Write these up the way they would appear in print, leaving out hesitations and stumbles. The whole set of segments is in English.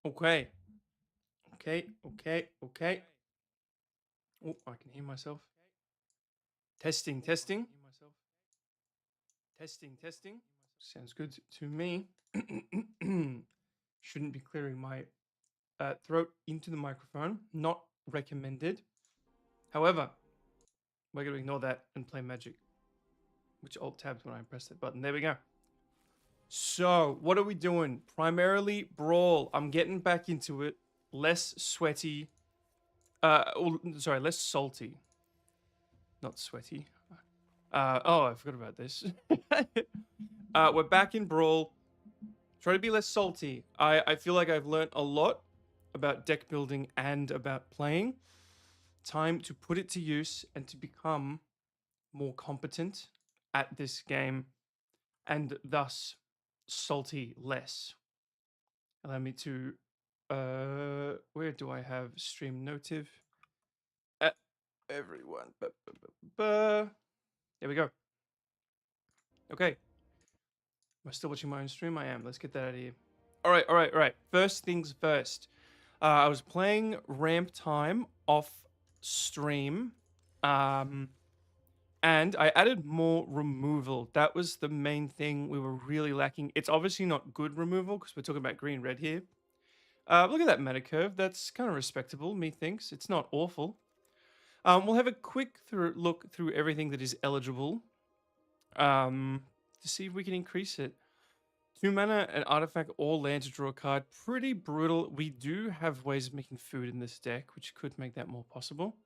Okay. Okay. Oh, I can hear myself. Testing. Sounds good to me. Shouldn't be clearing my throat into the microphone. Not recommended. However, we're going to ignore that and play Magic, which alt tabs when I press that button. There we go. So, what are we doing? Primarily Brawl. I'm getting back into it. Less sweaty. Less salty. Not sweaty. Oh, I forgot about this. We're back in Brawl. Try to be less salty. I feel like I've learnt a lot about deck building and about playing. Time to put it to use and to become more competent at this game and thus salty less. Allow me to where do I have stream notif? Everyone. There we go. Okay. Am I still watching my own stream? I am. Let's get that out of here. All right. First things first. I was playing Ramp Time off stream. And I added more removal. That was the main thing we were really lacking. It's obviously not good removal because we're talking about green-red here. Look at that meta curve. That's kind of respectable, methinks. It's not awful. We'll have a quick look through everything that is eligible to see if we can increase it. 2 mana, an artifact, or land to draw a card. Pretty brutal. We do have ways of making food in this deck, which could make that more possible.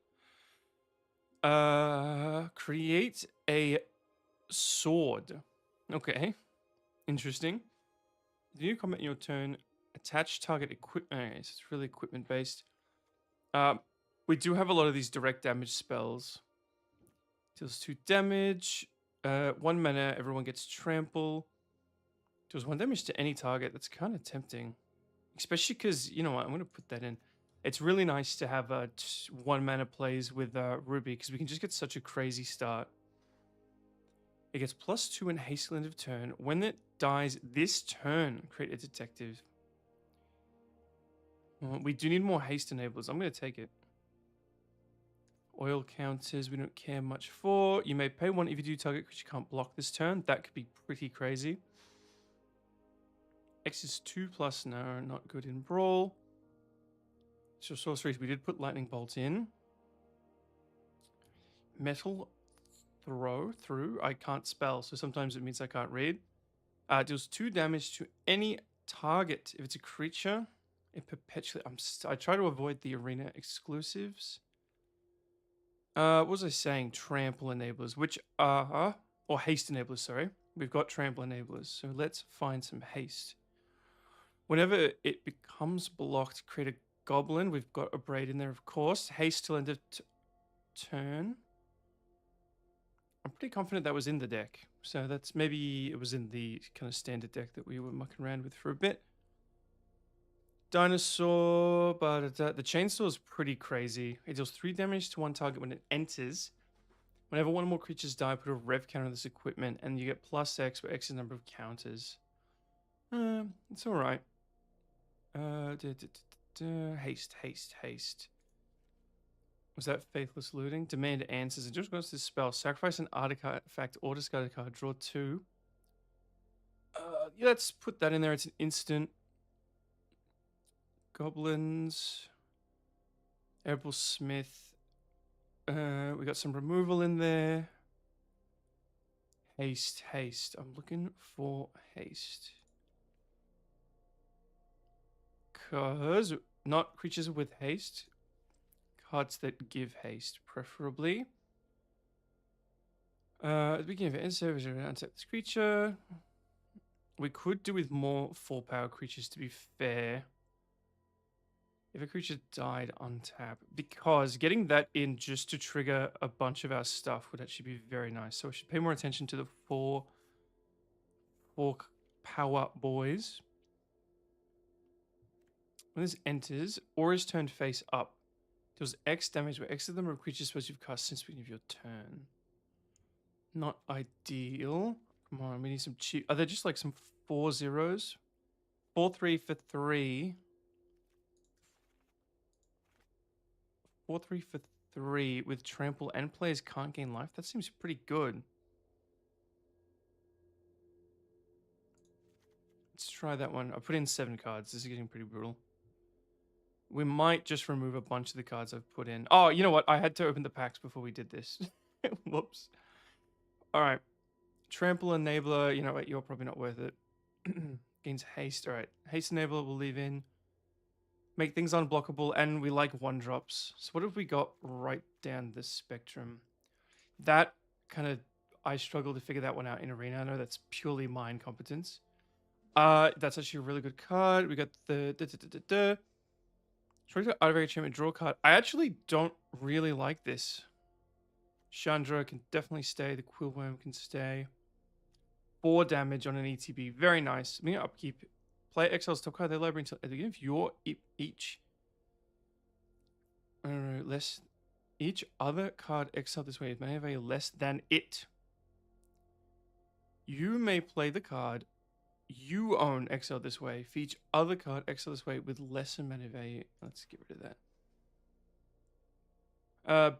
Create a sword. Okay. Interesting. Do you comment your turn? Attach target equipment. Okay, it's really equipment based. We do have a lot of these direct damage spells. Deals 2 damage. 1 mana, everyone gets trample. Deals 1 damage to any target. That's kind of tempting. Especially because, you know what, I'm going to put that in. It's really nice to have 1 mana plays with Ruby because we can just get such a crazy start. It gets +2 in haste end of turn. When it dies this turn, create a detective. We do need more haste enablers. I'm going to take it. Oil counters, we don't care much for. You may pay 1 if you do target because you can't block this turn. That could be pretty crazy. X is 2+, no, not good in Brawl. So sorceries, we did put Lightning Bolt in. Metal through. I can't spell, so sometimes it means I can't read. Deals 2 damage to any target. If it's a creature, it perpetually... I try to avoid the arena exclusives. What was I saying? Trample enablers, which are... Or haste enablers, sorry. We've got trample enablers, so let's find some haste. Whenever it becomes blocked, create a goblin. We've got a braid in there, of course. Haste till end of turn. I'm pretty confident that was in the deck. So that's maybe it was in the kind of standard deck that we were mucking around with for a bit. Dinosaur, but the chainsaw is pretty crazy. It deals 3 damage to 1 target when it enters. Whenever 1 or more creatures die, put a rev counter on this equipment, and you get +X, where X is the number of counters. It's alright. Haste. Was that faithless looting? Demand answers. It just goes to this spell. Sacrifice an artifact or discard a card. Draw 2. Yeah, let's put that in there. It's an instant. Goblins. Herbal Smith. We got some removal in there. Haste. I'm looking for haste. Because not creatures with haste. Cards that give haste, preferably. At the beginning of end service, untap this creature. We could do with more 4-power creatures, to be fair. If a creature died, untap. Because getting that in just to trigger a bunch of our stuff would actually be very nice. So we should pay more attention to the 4 power boys. When this enters, or is turned face up. Deals X damage where X of them are creatures supposed you've cast since the beginning of your turn. Not ideal. Come on, we need some cheap. Are there just like some 4 zeros? 4-3 for 3. 4-3 for 3 with trample and players can't gain life. That seems pretty good. Let's try that one. I put in 7 cards. This is getting pretty brutal. We might just remove a bunch of the cards I've put in. Oh, you know what? I had to open the packs before we did this. Whoops. All right. Trample Enabler. You know what? You're probably not worth it. Gains haste. All right. Haste Enabler we'll leave in. Make things unblockable. And we like 1-drops. So what have we got right down the spectrum? That kind of... I struggle to figure that one out in Arena. I know that's purely my incompetence. That's actually a really good card. We got the... Try to out of enchantment, draw a card. I actually don't really like this. Chandra can definitely stay. The Quillworm can stay. 4 damage on an ETB. Very nice. I'm going to upkeep. Play exiles top card of their library until at the beginning of your each. I don't know, less. Each other card exiled this way is mana value less than it. You may play the card you own exiled this way for each other card exiled this way with lesser mana value. Let's get rid of that.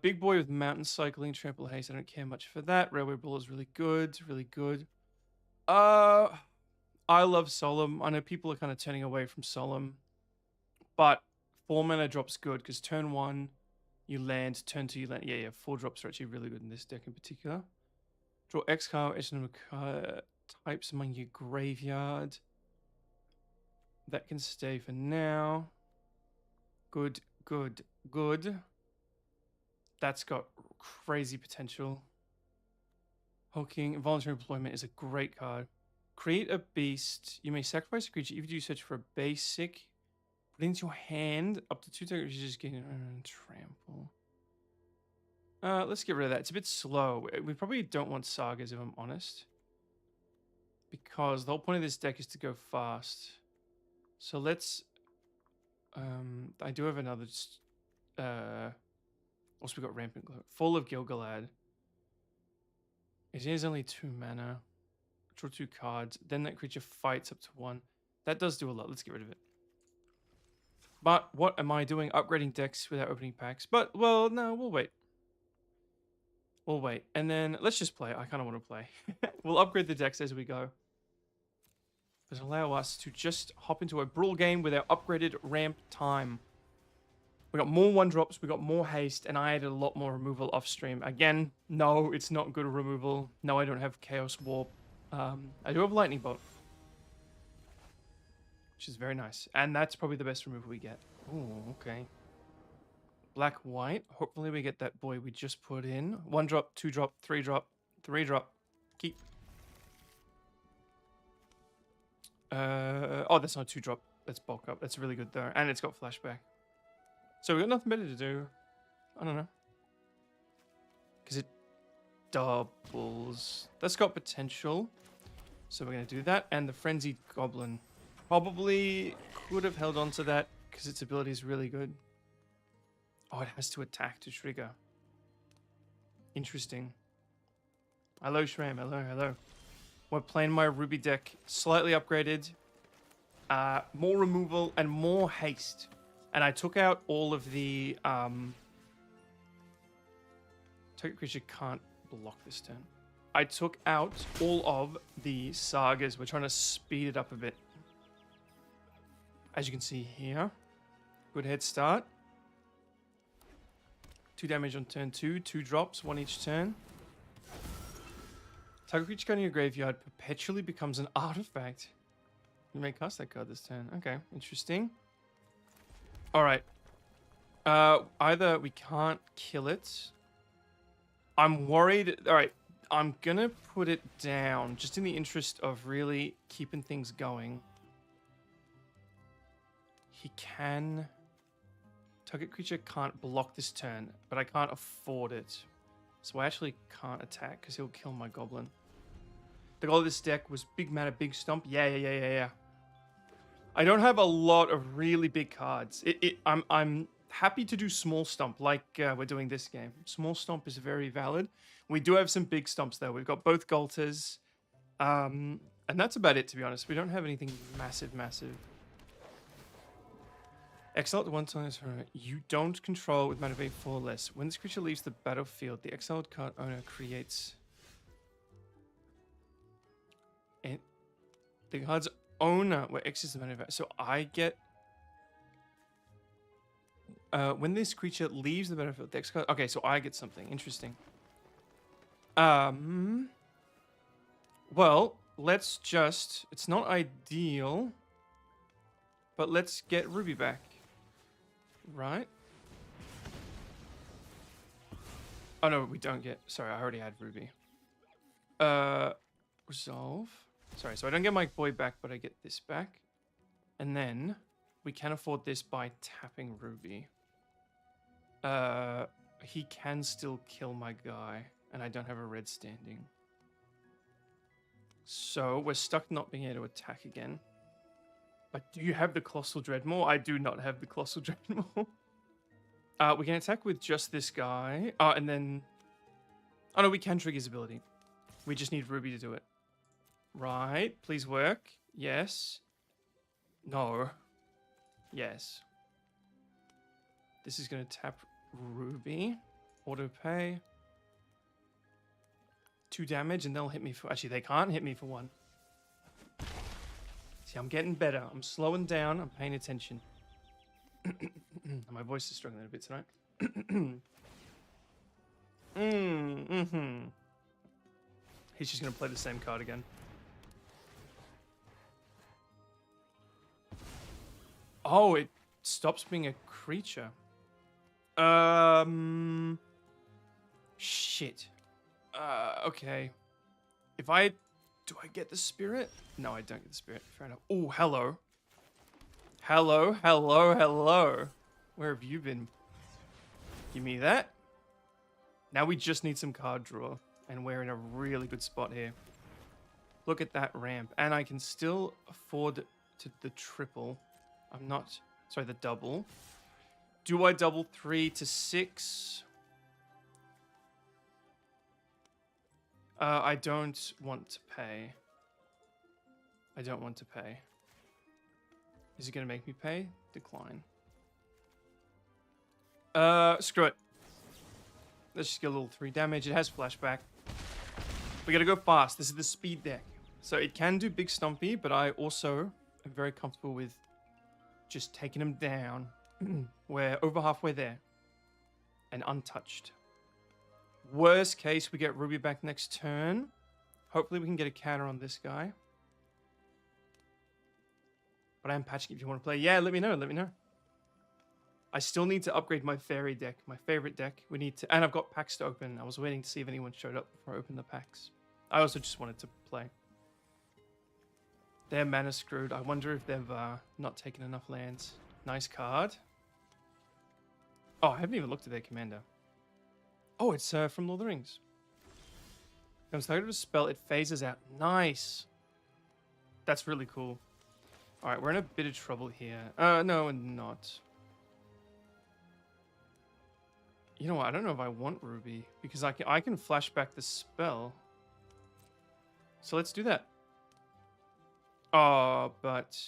Big boy with mountain cycling, trample haste. I don't care much for that. Railway Brawl is really good. Really good. I love Solemn. I know people are kind of turning away from Solemn, but 4 mana drops good because turn 1 you land, turn 2 you land. Yeah, 4 drops are actually really good in this deck in particular. Draw X card, types among your graveyard. That can stay for now. Good, good, good. That's got crazy potential. Hulking, Voluntary Employment is a great card. Create a beast. You may sacrifice a creature if you do search for a basic. Put it into your hand. Up to 2 targets, you just get trample. Let's get rid of that. It's a bit slow. We probably don't want sagas if I'm honest. Because the whole point of this deck is to go fast. So let's... I do have another... also, we got Rampant Glow. Fall of Gilgalad. It is only 2 mana. Draw 2 cards. Then that creature fights up to 1. That does do a lot. Let's get rid of it. But what am I doing? Upgrading decks without opening packs. But, well, no, we'll wait. We'll wait. And then let's just play. I kind of want to play. We'll upgrade the decks as we go. But allow us to just hop into a Brawl game with our upgraded ramp time. We got more 1-drops, we got more haste, and I added a lot more removal off stream. Again, no, it's not good removal. No, I don't have Chaos Warp. I do have Lightning Bolt, which is very nice. And that's probably the best removal we get. Oh, okay. Black, white. Hopefully we get that boy we just put in. 1-drop, 2-drop, 3-drop, 3-drop. Keep. Oh, that's not 2-drop. Let's bulk up. That's really good though. And it's got flashback. So we got nothing better to do. I don't know. Because it doubles. That's got potential. So we're going to do that. And the Frenzied Goblin. Probably could have held on to that because its ability is really good. Oh, it has to attack to trigger. Interesting. Hello, Shram. Hello, hello. We're playing my Ruby deck. Slightly upgraded. More removal and more haste. And I took out all of the... Target creature can't block this turn. I took out all of the sagas. We're trying to speed it up a bit. As you can see here. Good head start. 2 damage on turn 2. 2 drops, 1 each turn. Target creature card in your graveyard perpetually becomes an artifact. You may cast that card this turn. Okay, interesting. Alright. Either we can't kill it. I'm worried. Alright, I'm gonna put it down just in the interest of really keeping things going. He can... Target creature can't block this turn, but I can't afford it. So I actually can't attack because he'll kill my goblin. The goal of this deck was big mana, big stomp. Yeah. I don't have a lot of really big cards. I'm happy to do small stomp like we're doing this game. Small stomp is very valid. We do have some big stomps though. We've got both Golters. And that's about it, to be honest. We don't have anything massive. Exiled one time. You don't control with mana of 4 less. When this creature leaves the battlefield, the exiled card owner creates. And the card's owner, where X is the mana of. So I get. When this creature leaves the battlefield, the X card. Okay, so I get something interesting. Well, let's just. It's not ideal, but let's get Ruby back. Right? Oh no, we don't get. Sorry, I already had Ruby. Resolve. Sorry, so I don't get my boy back, but I get this back. And then we can afford this by tapping Ruby. He can still kill my guy, and I don't have a red standing. So we're stuck not being able to attack again. But do you have the Colossal Dreadmaw? I do not have the Colossal Dreadmaw. We can attack with just this guy. And then... Oh no, we can trigger his ability. We just need Ruby to do it. Right. Please work. Yes. No. Yes. This is going to tap Ruby. Auto pay. 2 damage and they'll hit me for... Actually, they can't hit me for 1. See, I'm getting better. I'm slowing down. I'm paying attention. My voice is struggling a bit tonight. He's just going to play the same card again. Oh, it stops being a creature. Shit. Okay. If I... Do I get the spirit? No, I don't get the spirit. Fair enough. Oh, hello. Hello, hello, hello. Where have you been? Give me that. Now we just need some card draw. And we're in a really good spot here. Look at that ramp. And I can still afford to the triple. I'm not... Sorry, the double. Do I double 3 to 6? I don't want to pay. I don't want to pay. Is it going to make me pay? Decline. Screw it. Let's just get a little 3 damage. It has flashback. We got to go fast. This is the speed deck. So it can do big stompy, but I also am very comfortable with just taking him down. We're over halfway there. And untouched. Worst case, we get Ruby back next turn. Hopefully we can get a counter on this guy. But I am patching if you want to play. Yeah, let me know, let me know. I still need to upgrade my fairy deck, my favorite deck. We need to, and I've got packs to open. I was waiting to see if anyone showed up before I opened the packs. I also just wanted to play. They're mana screwed. I wonder if they've not taken enough lands. Nice card. Oh, I haven't even looked at their commander. Oh, it's from Lord of the Rings. Comes target of a spell, it phases out. Nice. That's really cool. Alright, we're in a bit of trouble here. No, we're not. You know what? I don't know if I want Ruby. Because I can flash back the spell. So let's do that. Oh, but...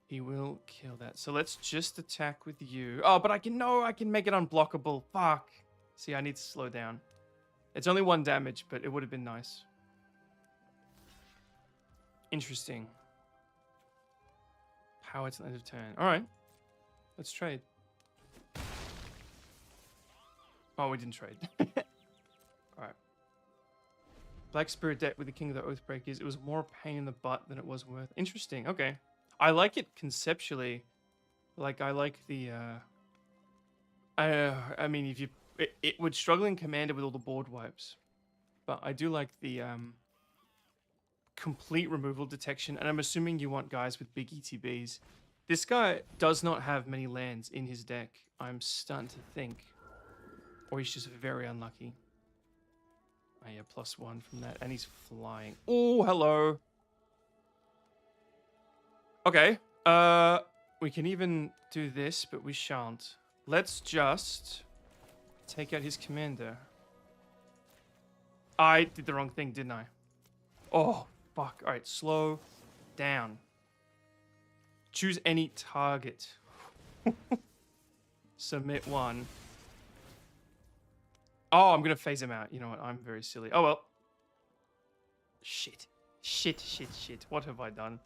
He will kill that. So let's just attack with you. Oh, but I can make it unblockable. Fuck. See, I need to slow down. It's only 1 damage, but it would have been nice. Interesting. Power till end of turn. Alright. Let's trade. Oh, we didn't trade. Alright. Black Spirit deck with the King of the Oathbreakers. It was more a pain in the butt than it was worth. Interesting. Okay. I like it conceptually. Like, I like the... I mean, if you... It would struggle in Commander with all the board wipes. But I do like the complete removal detection. And I'm assuming you want guys with big ETBs. This guy does not have many lands in his deck. I'm starting to think. Or he's just very unlucky. Oh yeah, +1 from that. And he's flying. Oh, hello. Okay. We can even do this, but we shan't. Let's just... take out his commander. I did the wrong thing, didn't I? Oh, fuck. Alright, slow down. Choose any target. Submit one. Oh, I'm going to phase him out. You know what? I'm very silly. Oh, well. Shit. Shit, shit, shit. What have I done?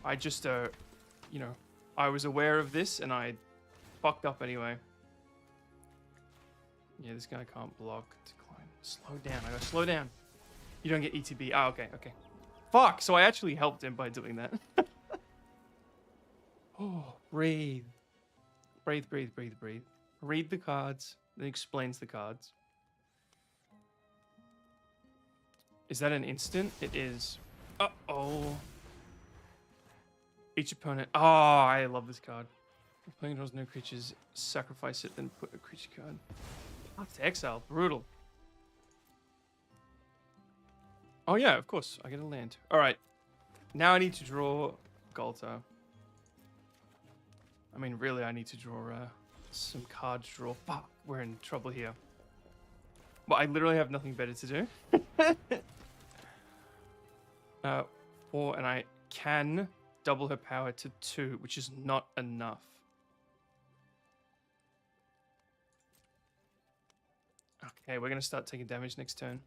I just, you know, I was aware of this and I fucked up anyway. Yeah, this guy can't block. Decline. Slow down. I gotta slow down. You don't get ETB. Ah, okay, okay. Fuck, so I actually helped him by doing that. Oh, breathe. Breathe, breathe, breathe, breathe. Read the cards, then explains the cards. Is that an instant? It is. Uh-oh. Each opponent. Oh, I love this card. If playing draws no creatures, sacrifice it, then put a creature card. Path to exile. Brutal. Oh, yeah, of course. I get a land. All right. Now I need to draw Galta. I mean, really, I need to draw some cards draw. Fuck, we're in trouble here. Well, I literally have nothing better to do. 4, and I can double her power to 2, which is not enough. Okay, we're going to start taking damage next turn.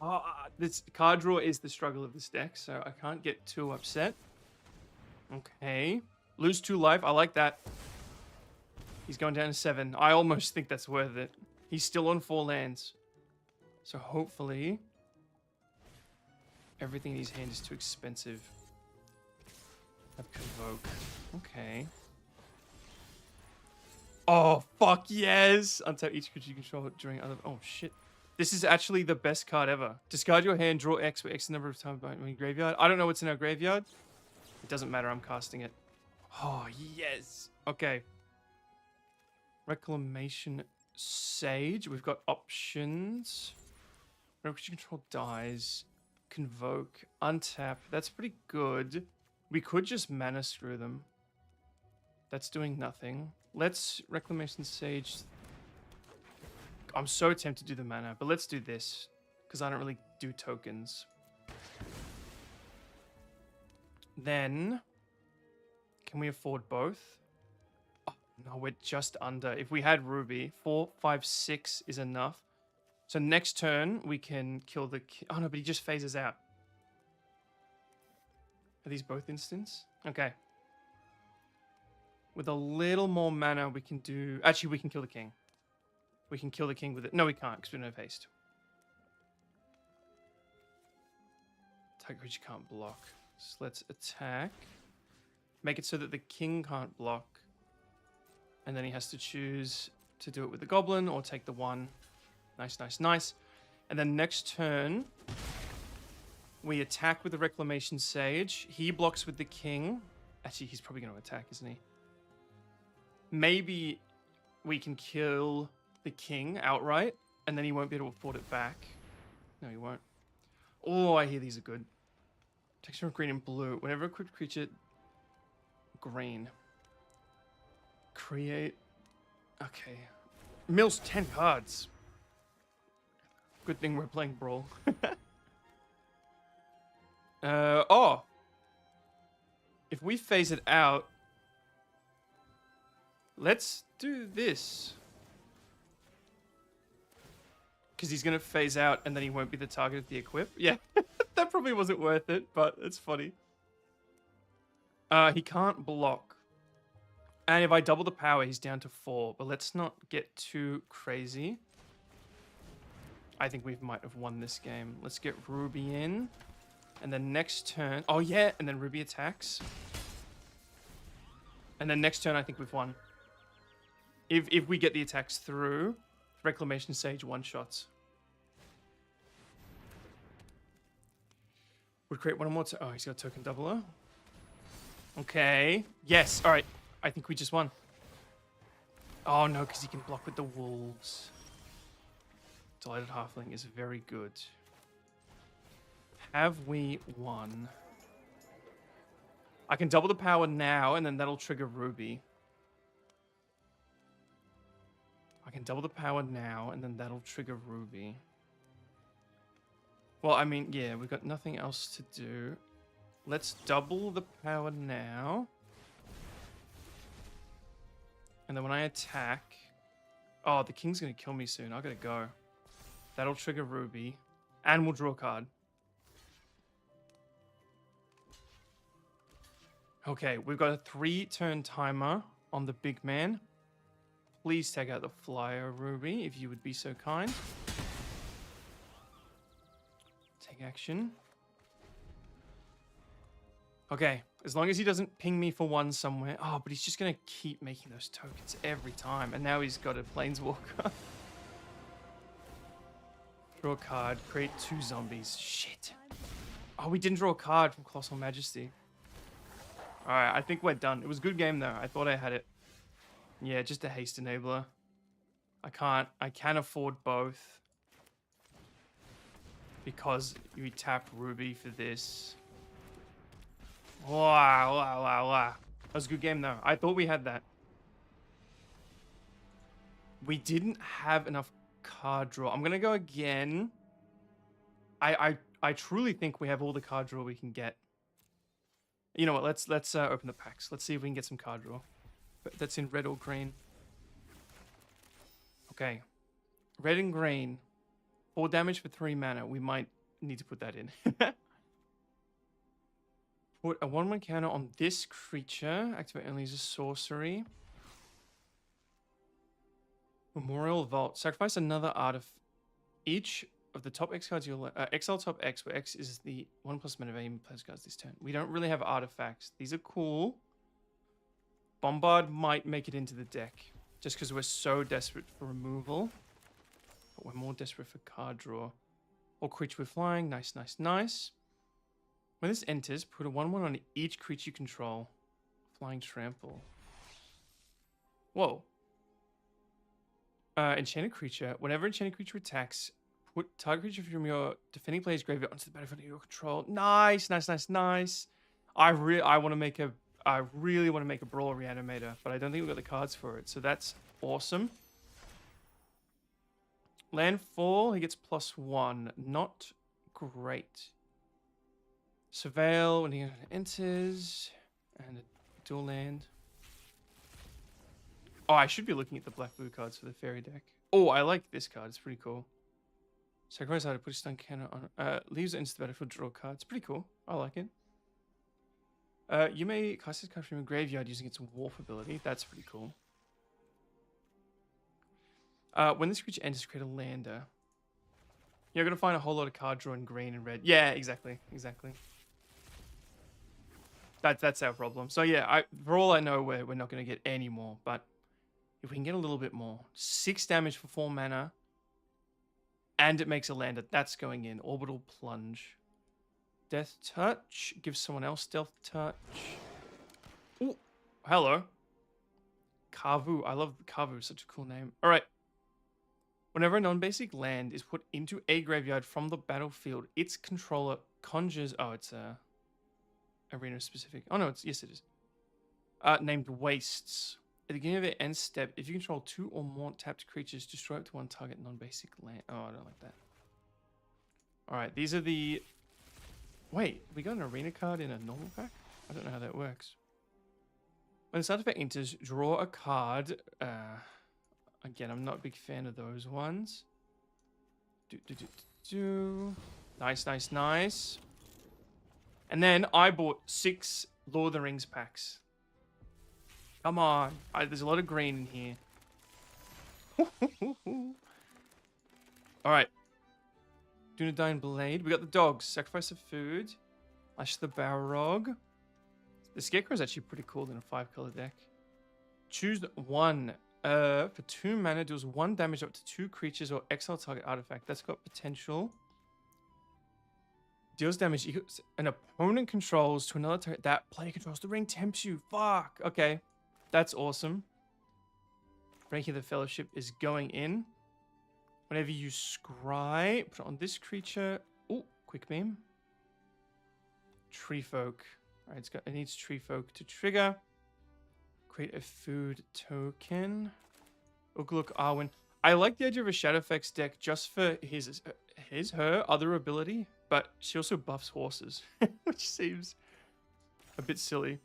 Oh, this card draw is the struggle of this deck, so I can't get too upset. Okay. Lose 2 life. I like that. He's going down to 7. I almost think that's worth it. He's still on 4 lands. So hopefully everything in his hand is too expensive. Have Convoke. Okay. Oh, fuck yes! Untap each creature you control during other... Oh, shit. This is actually the best card ever. Discard your hand, draw X for X number of times by your graveyard. I don't know what's in our graveyard. It doesn't matter, I'm casting it. Oh, yes! Okay. Reclamation Sage. We've got options. Whenever creature control dies. Convoke. Untap. That's pretty good. We could just mana screw them. That's doing nothing. Let's Reclamation Sage. I'm so tempted to do the mana, but let's do this. Because I don't really do tokens. Then, can we afford both? Oh, no, we're just under. If we had Ruby, 4, 5, 6 is enough. So next turn, we can kill the... Oh, no, but he just phases out. Are these both instants? Okay. With a little more mana, we can do... Actually, we can kill the king. We can kill the king with it. No, we can't, because we don't have haste. Target creature can't block. So let's attack. Make it so that the king can't block. And then he has to choose to do it with the goblin or take the 1. Nice, nice, nice. And then next turn, we attack with the Reclamation Sage. He blocks with the king. Actually, he's probably going to attack, isn't he? Maybe we can kill the king outright, and then he won't be able to afford it back. No, he won't. Oh, I hear these are good. Texture of green and blue. Whenever a creature... Green. Create... Okay. Mills 10 cards. Good thing we're playing Brawl. Oh! If we phase it out... Let's do this. Because he's going to phase out and then he won't be the target of the equip. Yeah, that probably wasn't worth it, but it's funny. He can't block. And if I double the power, he's down to 4. But let's not get too crazy. I think we might have won this game. Let's get Ruby in. And then next turn... Oh, yeah. And then Ruby attacks. And then next turn, I think we've won. If we get the attacks through, Reclamation Sage one-shots. Would create one or more... Oh, he's got a token doubler. Okay. Yes. All right. I think we just won. Oh, no, because he can block with the wolves. Delighted Halfling is very good. Have we won? I can double the power now, and then that'll trigger Ruby. I can double the power now, and then that'll trigger Ruby. Well, I mean, yeah, we've got nothing else to do. Let's double the power now. And then when I attack... Oh, the king's going to kill me soon. I gotta go. That'll trigger Ruby. And we'll draw a card. Okay, we've got a 3-turn timer on the big man. Please take out the flyer, Ruby, if you would be so kind. Take action. Okay, as long as he doesn't ping me for 1 somewhere. Oh, but he's just going to keep making those tokens every time. And now he's got a Planeswalker. Draw a card, create 2 zombies. Shit. Oh, we didn't draw a card from Colossal Majesty. Alright, I think we're done. It was a good game, though. I thought I had it. Yeah, just a haste enabler. I can't afford both. Because you tap Ruby for this. Wow. That was a good game, though. I thought we had that. We didn't have enough card draw. I'm going to go again. I truly think we have all the card draw we can get. You know what? Let's open the packs. Let's see if we can get some card draw. That's in red or green. Okay. Red and green. 4 damage for 3 mana. We might need to put that in. Put a 1/1 counter on this creature. Activate only as a sorcery. Memorial Vault. Sacrifice another artifact. Each of the top X cards you'll exile top X, where X is the 1+ mana value players cards this turn. We don't really have artifacts. These are cool. Bombard might make it into the deck, just because we're so desperate for removal. But we're more desperate for card draw. Or creature with flying. Nice. When this enters, put a 1/1 on each creature you control. Flying Trample. Whoa. Enchanted creature. Whenever enchanted creature attacks, put target creature from your defending player's graveyard onto the battlefield under your control. Nice. I really want to make a Brawl Reanimator, but I don't think we've got the cards for it. So that's awesome. Landfall, he gets +1. Not great. Surveil when he enters. And a dual land. Oh, I should be looking at the black-blue cards for the fairy deck. Oh, I like this card. It's pretty cool. Sacrifice either put a stun cannon on. Leaves it into the battlefield, draw a card. It's pretty cool. I like it. You may cast this card from your graveyard using its Warp ability. That's pretty cool. When this creature enters, create a lander. You're going to find a whole lot of card draw in green and red. Yeah, exactly. That's our problem. So yeah, for all I know, we're not going to get any more. But if we can get a little bit more. 6 damage for 4 mana. And it makes a lander. That's going in. Orbital Plunge. Death Touch. Gives someone else Death Touch. Ooh, hello. Kavu. I love Kavu. Such a cool name. All right. Whenever a non-basic land is put into a graveyard from the battlefield, its controller conjures... Oh, it's arena specific. Oh, no, yes, it is. Named Wastes. At the beginning of the end step, if you control 2 or more tapped creatures, destroy up to 1 target non-basic land. Oh, I don't like that. All right, these are the... Wait, we got an arena card in a normal pack? I don't know how that works. When this artifact enters, draw a card. Again, I'm not a big fan of those ones. Nice. And then I bought 6 Lord of the Rings packs. Come on. There's a lot of green in here. All right. Dunedain Blade. We got the dogs. Sacrifice of food. Lash the Balrog. The Scarecrow is actually pretty cool in a 5-color deck. Choose 1. For 2 mana, deals 1 damage up to 2 creatures or exile target artifact. That's got potential. Deals damage equals an opponent controls to another target that player controls. The ring tempts you. Fuck. Okay. That's awesome. Ranking of the Fellowship is going in. Whenever you scry, put it on this creature. Oh, quick beam. Tree Folk. All right, it needs Tree Folk to trigger. Create a food token. Ugluk Arwen. I like the idea of a Shadowfax deck just for her other ability, but she also buffs horses, which seems a bit silly.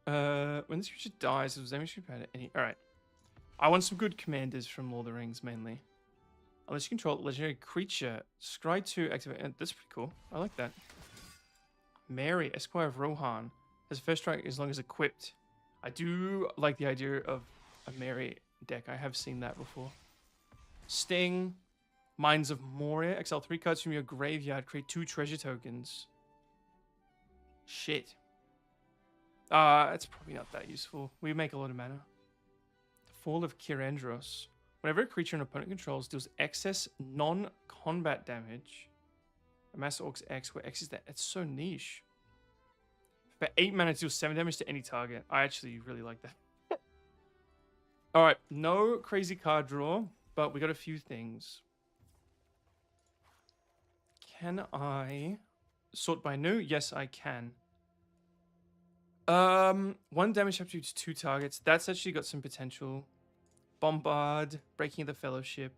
When this creature dies, it was damage compared to any. Alright. I want some good commanders from Lord of the Rings, mainly. Unless you control a legendary creature. Scry 2 activate. That's pretty cool. I like that. Mary, Esquire of Rohan. Has first strike as long as equipped. I do like the idea of a Mary deck. I have seen that before. Sting. Mines of Moria. Exile 3 cards from your graveyard. Create 2 treasure tokens. Shit. It's probably not that useful. We make a lot of mana. The Fall of Kirandros. Whenever a creature an opponent controls deals excess non-combat damage. Amass Orcs X, where X is that. It's so niche. For 8 mana, it deals 7 damage to any target. I actually really like that. Alright, no crazy card draw, but we got a few things. Can I sort by new? Yes, I can. 1 damage up to 2 targets. That's actually got some potential. Bombard, Breaking of the Fellowship.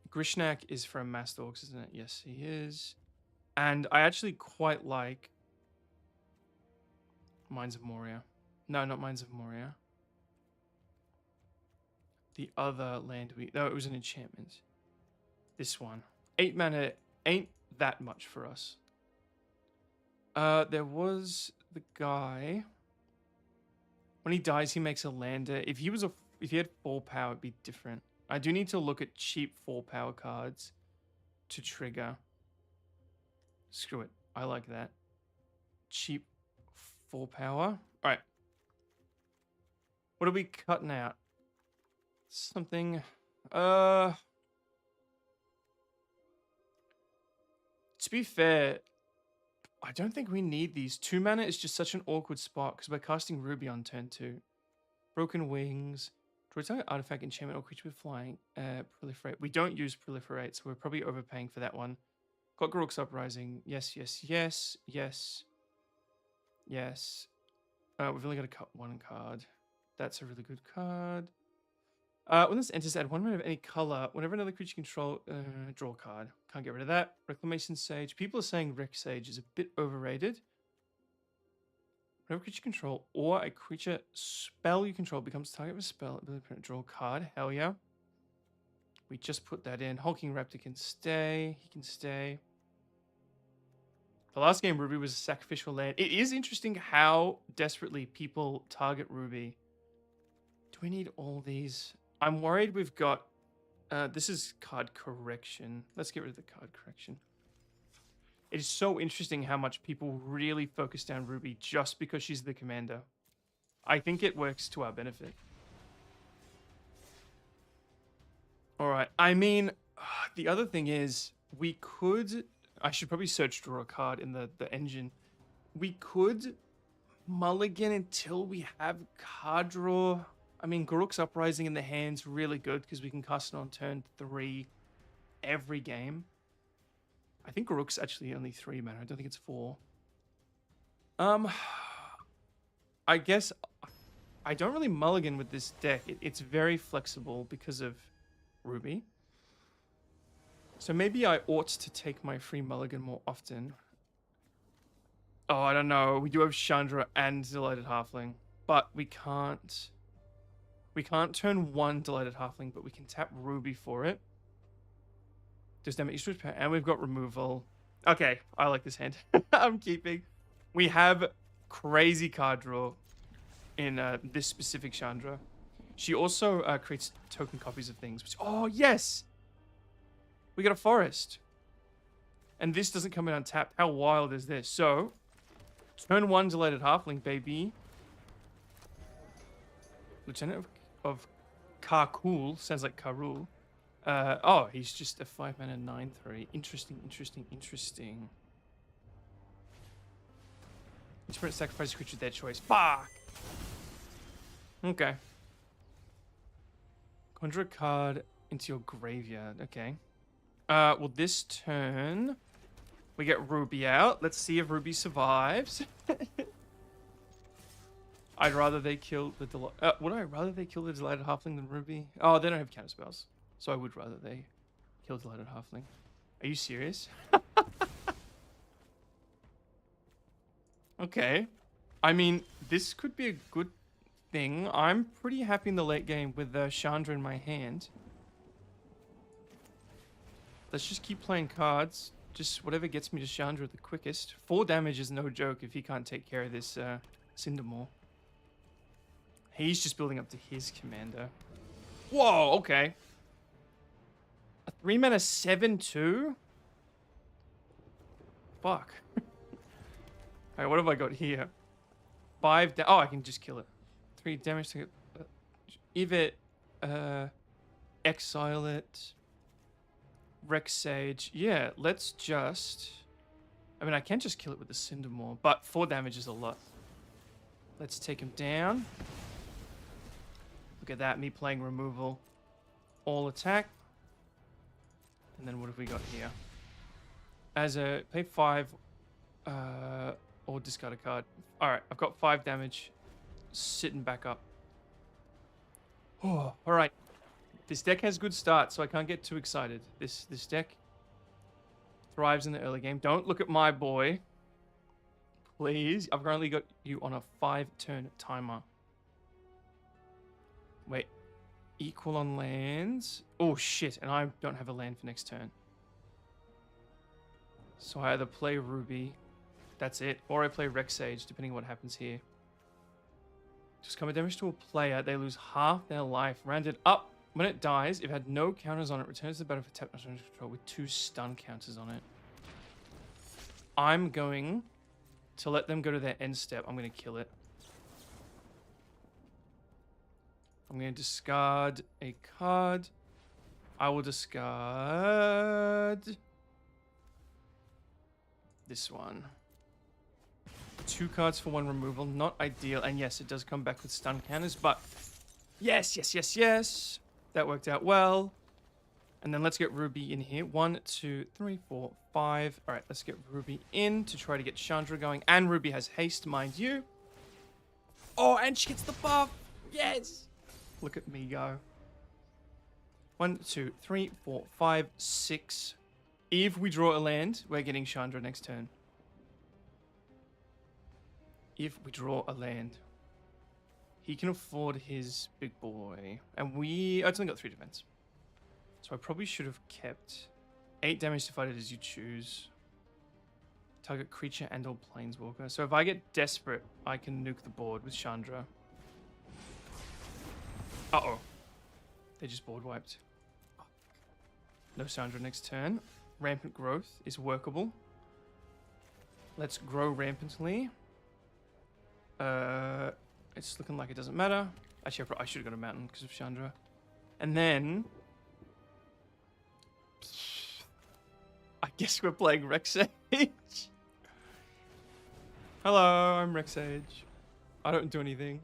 Grishnak is from Master Orcs, isn't it? Yes, he is. And I actually quite like Mines of Moria. No, not Mines of Moria. The other land we... No, it was an enchantment. This one. 8 mana ain't that much for us. There was the guy... When he dies, he makes a lander. If he had 4 power, it'd be different. I do need to look at cheap 4 power cards to trigger. Screw it. I like that. Cheap 4 power. Alright. What are we cutting out? Something. To be fair, I don't think we need these. 2 mana is just such an awkward spot because we're casting Ruby on turn 2. Broken Wings. Draw a target artifact, enchantment, or creature with flying. Proliferate. We don't use Proliferate, so we're probably overpaying for that one. Got Garruk's Uprising. Yes, yes, yes, yes. Yes. We've only got to cut 1 card. That's a really good card. When this enters, add 1 mana of any color. Whenever another creature control, draw a card. Can't get rid of that. Reclamation Sage. People are saying Rec Sage is a bit overrated. Whenever creature control or a creature spell you control becomes target of a spell, ability to draw a card. Hell yeah. We just put that in. Hulking Raptor can stay. He can stay. The last game, Ruby was a sacrificial land. It is interesting how desperately people target Ruby. Do we need all these? I'm worried we've got... this is card correction. Let's get rid of the card correction. It is so interesting how much people really focus down Ruby just because she's the commander. I think it works to our benefit. Alright, I mean, the other thing is, we could... I should probably search draw a card in the engine. We could mulligan until we have card draw. I mean, Garruk's Uprising in the hand's really good because we can cast it on turn 3 every game. I think Garruk's actually only 3 mana. I don't think it's 4. I guess I don't really mulligan with this deck. It's very flexible because of Ruby. So maybe I ought to take my free mulligan more often. Oh, I don't know. We do have Chandra and Delighted Halfling, but we can't turn 1 Delighted Halfling, but we can tap Ruby for it. Does damage switch power, and we've got removal. Okay, I like this hand. I'm keeping. We have crazy card draw in this specific Chandra. She also creates token copies of things. Which, oh, yes! We got a forest. And this doesn't come in untapped. How wild is this? So, turn 1 Delighted Halfling, baby. Lieutenant of Karkul. Sounds like Karul. Oh, he's just a 5 mana 9/3. Interesting, interesting, interesting. Each opponent sacrifices a creature of their choice. Fuck! Okay. Conjure a card into your graveyard. Okay. Well, this turn, we get Ruby out. Let's see if Ruby survives. I'd rather they kill the would I rather they kill the Delighted Halfling than Ruby? Oh, they don't have counter spells, so I would rather they kill Delighted Halfling. Are you serious? Okay. I mean, this could be a good thing. I'm pretty happy in the late game with Chandra in my hand. Let's just keep playing cards. Just whatever gets me to Chandra the quickest. 4 damage is no joke if he can't take care of this Cindermore. He's just building up to his commander. Whoa, okay. A 3-mana 7/2? Fuck. Alright, what have I got here? 5 oh, I can just kill it. 3 damage to it. Exile it. Rex Sage. Yeah, let's just... I mean, I can just kill it with the Cindermore, but 4 damage is a lot. Let's take him down. Look at that, me playing removal. All attack. And then what have we got here? As a... Pay 5... or discard a card. Alright, I've got 5 damage. Sitting back up. Oh, alright. This deck has good start, so I can't get too excited. This deck thrives in the early game. Don't look at my boy. Please. I've currently got you on a 5-turn timer. Wait. Equal on lands. Oh, shit. And I don't have a land for next turn. So I either play Ruby. That's it. Or I play Rex Sage, depending on what happens here. Just common damage to a player. They lose half their life. Rounded up. When it dies, if it had no counters on it, returns to the battle for tap control with 2 stun counters on it. I'm going to let them go to their end step. I'm going to kill it. I'm going to discard a card. I will discard this one. 2 cards for 1 removal. Not ideal. And yes, it does come back with stun counters, but yes, yes, yes, yes. That worked out well. And then let's get Ruby in here. 1, 2, 3, 4, 5. All right, let's get Ruby in to try to get Chandra going. And Ruby has haste, mind you. Oh, and she gets the buff. Yes. Look at me go. 1, 2, 3, 4, 5, 6. If we draw a land, we're getting Chandra next turn. If we draw a land. He can afford his big boy. And it's only got 3 defense. So I probably should have kept 8 damage to fight it as you choose. Target creature and or planeswalker. So if I get desperate, I can nuke the board with Chandra. Uh-oh. They just board wiped. No Chandra next turn. Rampant growth is workable. Let's grow rampantly. It's looking like it doesn't matter. Actually, I should have got a mountain because of Chandra. And then... I guess we're playing Rexage. Hello, I'm Rexage. I don't do anything.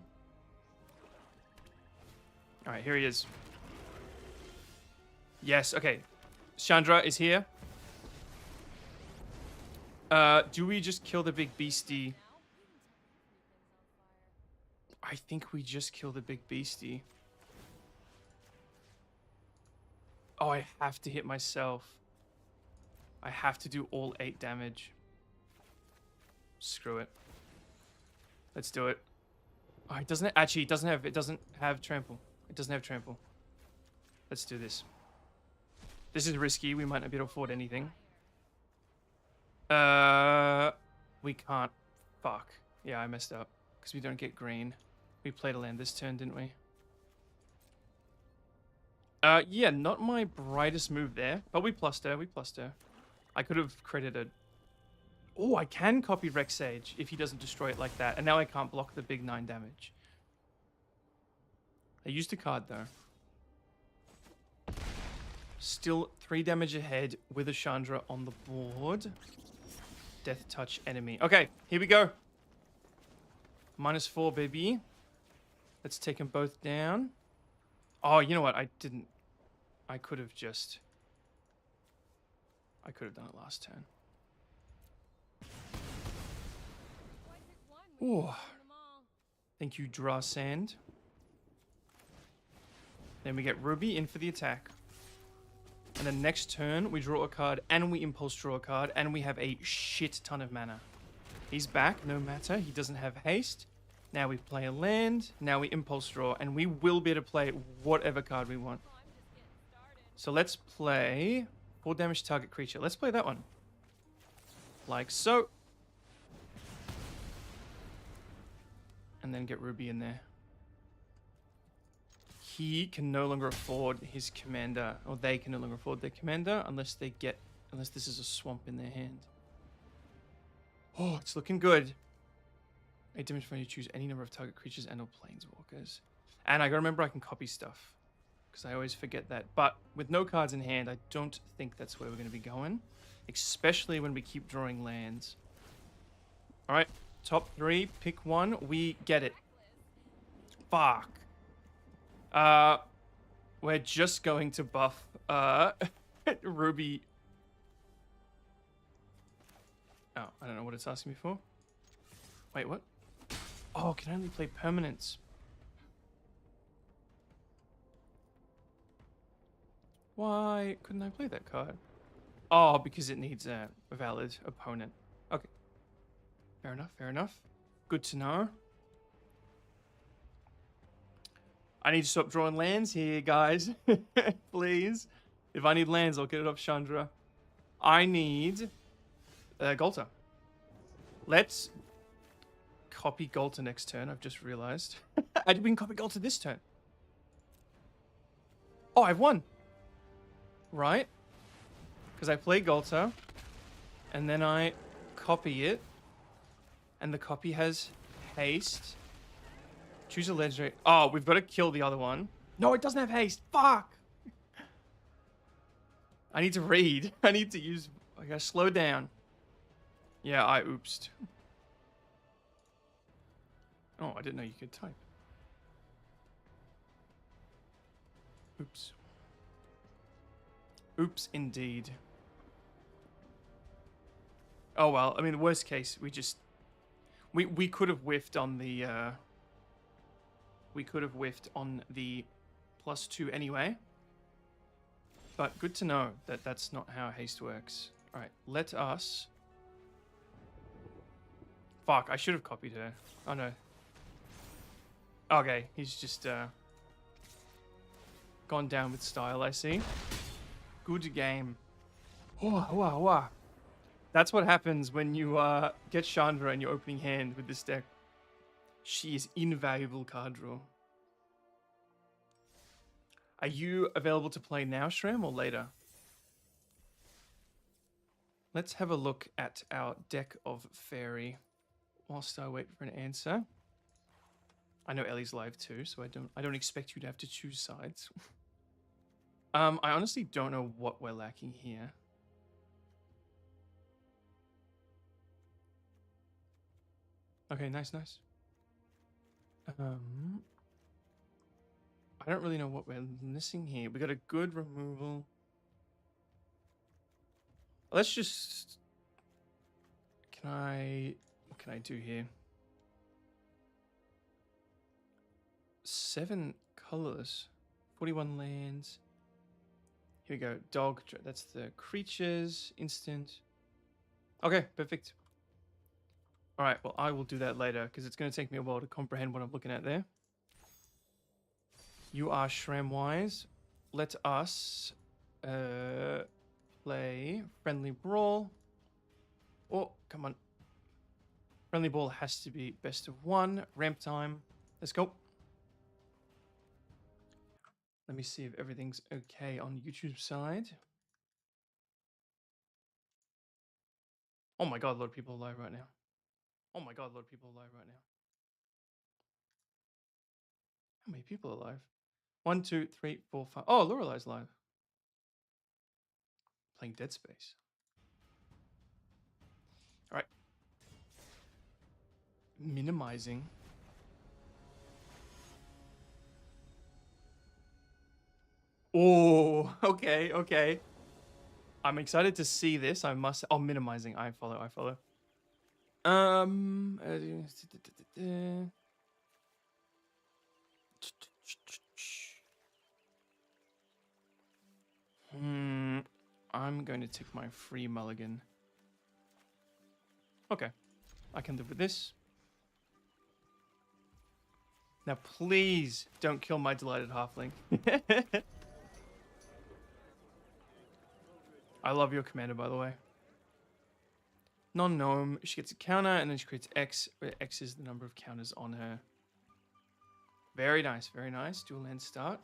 Alright, here he is. Yes, okay. Chandra is here. Do we just kill the big beastie? I think we just kill the big beastie. Oh, I have to hit myself. I have to do all 8 damage. Screw it. Let's do it. Oh, it doesn't actually. It doesn't have trample. It doesn't have trample. Let's do this. This is risky. We might not be able to afford anything. We can't. Fuck. Yeah, I messed up because we don't get green. We played a land this turn, didn't we? Yeah, not my brightest move there, but we plussed her. We plussed her. I could have credited. Oh, I can copy Rex Sage if he doesn't destroy it like that, and now I can't block the big 9 damage. I used a card though. Still 3 damage ahead with a Chandra on the board. Death touch enemy. Okay, here we go. -4, baby. Let's take them both down. Oh, you know what? I could have done it last turn. Oh. Thank you, Draw Sand. Then we get Ruby in for the attack. And then next turn, we draw a card and we impulse draw a card and we have a shit ton of mana. He's back, no matter. He doesn't have haste. Now we play a land. Now we impulse draw, and we will be able to play whatever card we want. So let's play 4 damage target creature. Let's play that one. Like so. And then get Ruby in there. He can no longer afford his commander, or they can no longer afford their commander unless this is a swamp in their hand. Oh, it's looking good. 8 damage when you choose any number of target creatures and or planeswalkers. And I gotta remember I can copy stuff, because I always forget that. But with no cards in hand, I don't think that's where we're gonna be going, especially when we keep drawing lands. All right, top 3, pick one. We get it. Fuck. We're just going to buff Ruby. Oh, I don't know what it's asking me for. Wait, what? Oh, can I only play permanents? Why couldn't I play that card? Oh, because it needs a valid opponent. Okay. Fair enough, fair enough. Good to know. I need to stop drawing lands here, guys. Please. If I need lands, I'll get it off Chandra. I need Golta. Let's copy Golta next turn. I've just realized. We can copy Golta this turn. Oh, I've won. Right? Because I play Golta, and then I copy it, and the copy has haste. Choose a legendary. Oh, we've got to kill the other one. No, it doesn't have haste. Fuck. I need to read. I need to use. I gotta slow down. Yeah, I oopsed. Oh, I didn't know you could type. Oops. Oops, indeed. Oh well. I mean, the worst case, we could have whiffed on the. We could have whiffed on the +2 anyway. But good to know that that's not how haste works. All right, let us... Fuck, I should have copied her. Oh, no. Okay, he's just gone down with style, I see. Good game. Oh, wow, wow. That's what happens when you get Chandra in your opening hand with this deck. She is invaluable card draw. Are you available to play now, Shram, or later? Let's have a look at our deck of Fairy whilst I wait for an answer. I know Ellie's live too, so I don't expect you to have to choose sides. I honestly don't know what we're lacking here. Okay, nice, nice. I don't really know what we're missing here. We got a good removal. Let's just... What can I do here? 7 colors. 41 lands. Here we go. Dog. That's the creatures. Instant. Okay, perfect. All right, well, I will do that later because it's going to take me a while to comprehend what I'm looking at there. You are Shramwise. Let us play Friendly Brawl. Oh, come on. Friendly Brawl has to be best of 1. Ramp time. Let's go. Let me see if everything's okay on YouTube side. Oh my god, a lot of people are live right now. Oh my god, a lot of people are live right now. How many people are live? 1, 2, 3, 4, 5. Oh, Lorelai's live. Playing Dead Space. All right. Minimizing. Oh, okay, okay. I'm excited to see this. I must. Oh, minimizing. I follow. I follow. I'm going to take my free mulligan. Okay. I can live with this. Now, please don't kill my delighted halfling. I love your commander, by the way. Non-gnome. She gets a counter, and then she creates X, where X is the number of counters on her. Very nice, very nice. Dual land start.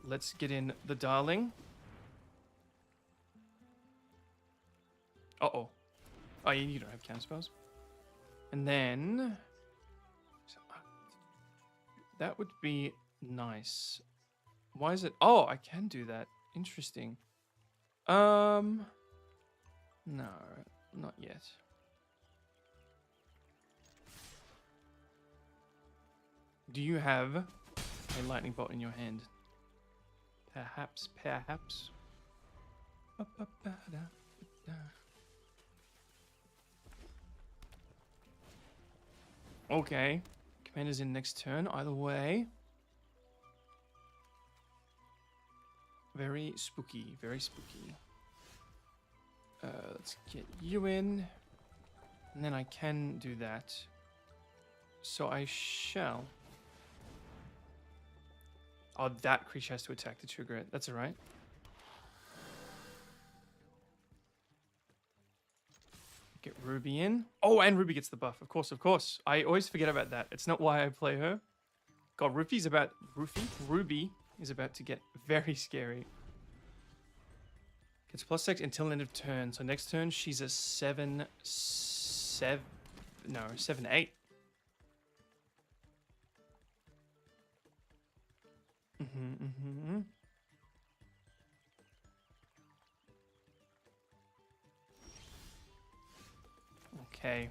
Let's get in the darling. Uh-oh. Oh, you don't have counter spells. And then... that would be nice. Why is it... oh, I can do that. Interesting. No, not yet. Do you have a lightning bolt in your hand? Perhaps, perhaps. Okay. Commander's in next turn. Either way. Very spooky. Very spooky. Let's get you in. And then I can do that. So I shall. Oh, that creature has to attack to trigger it. That's alright. Get Ruby in. Oh, and Ruby gets the buff. Of course, of course. I always forget about that. It's not why I play her. God, Ruby is about to get very scary. Gets +6 until end of turn. So next turn, she's a 7-8. Okay.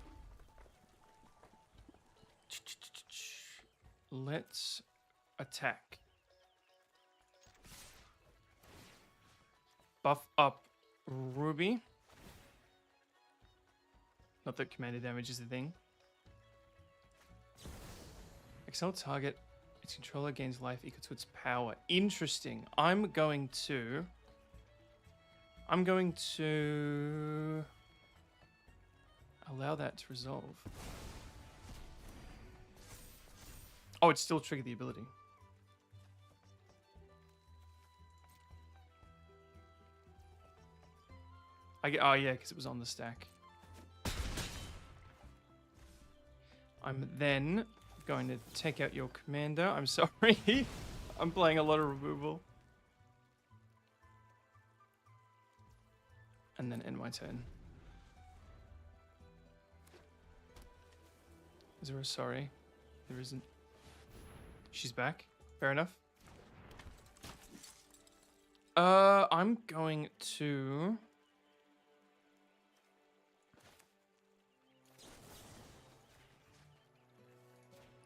Let's attack. Buff up Ruby. Not that commander damage is the thing. Excel target. Its controller gains life equal to its power. Interesting. I'm going to allow that to resolve. Oh, it still triggered the ability. Oh yeah, because it was on the stack. I'm then going to take out your commander. I'm sorry. I'm playing a lot of removal. And then end my turn. Is there a sorry? There isn't. She's back. Fair enough. I'm going to...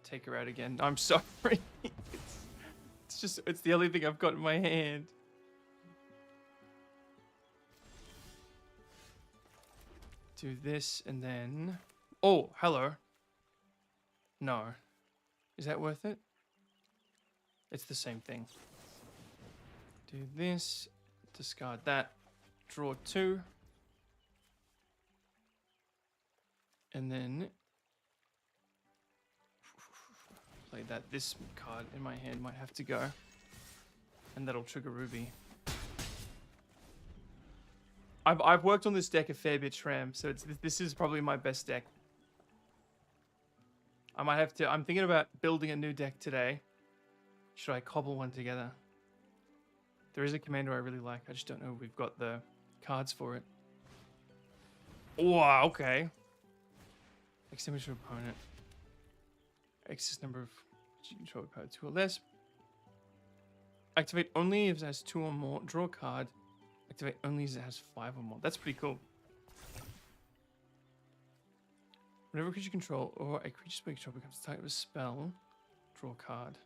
take her out again. I'm sorry. It's the only thing I've got in my hand. Do this and then... oh, hello. No. Is that worth it? It's the same thing. Do this. Discard that. Draw 2. And then... play that. This card in my hand might have to go. And that'll trigger Ruby. I've worked on this deck a fair bit, Shram, so this is probably my best deck. I might have to... I'm thinking about building a new deck today. Should I cobble one together? There is a commander I really like. I just don't know if we've got the cards for it. Wow, okay. Extinguish your opponent. Excess number of control power 2 or less. Activate only if it has 2 or more. Draw a card. Activate only if it has 5 or more. That's pretty cool. Whenever a creature you control or a creature's player control becomes the target of a spell, draw a card.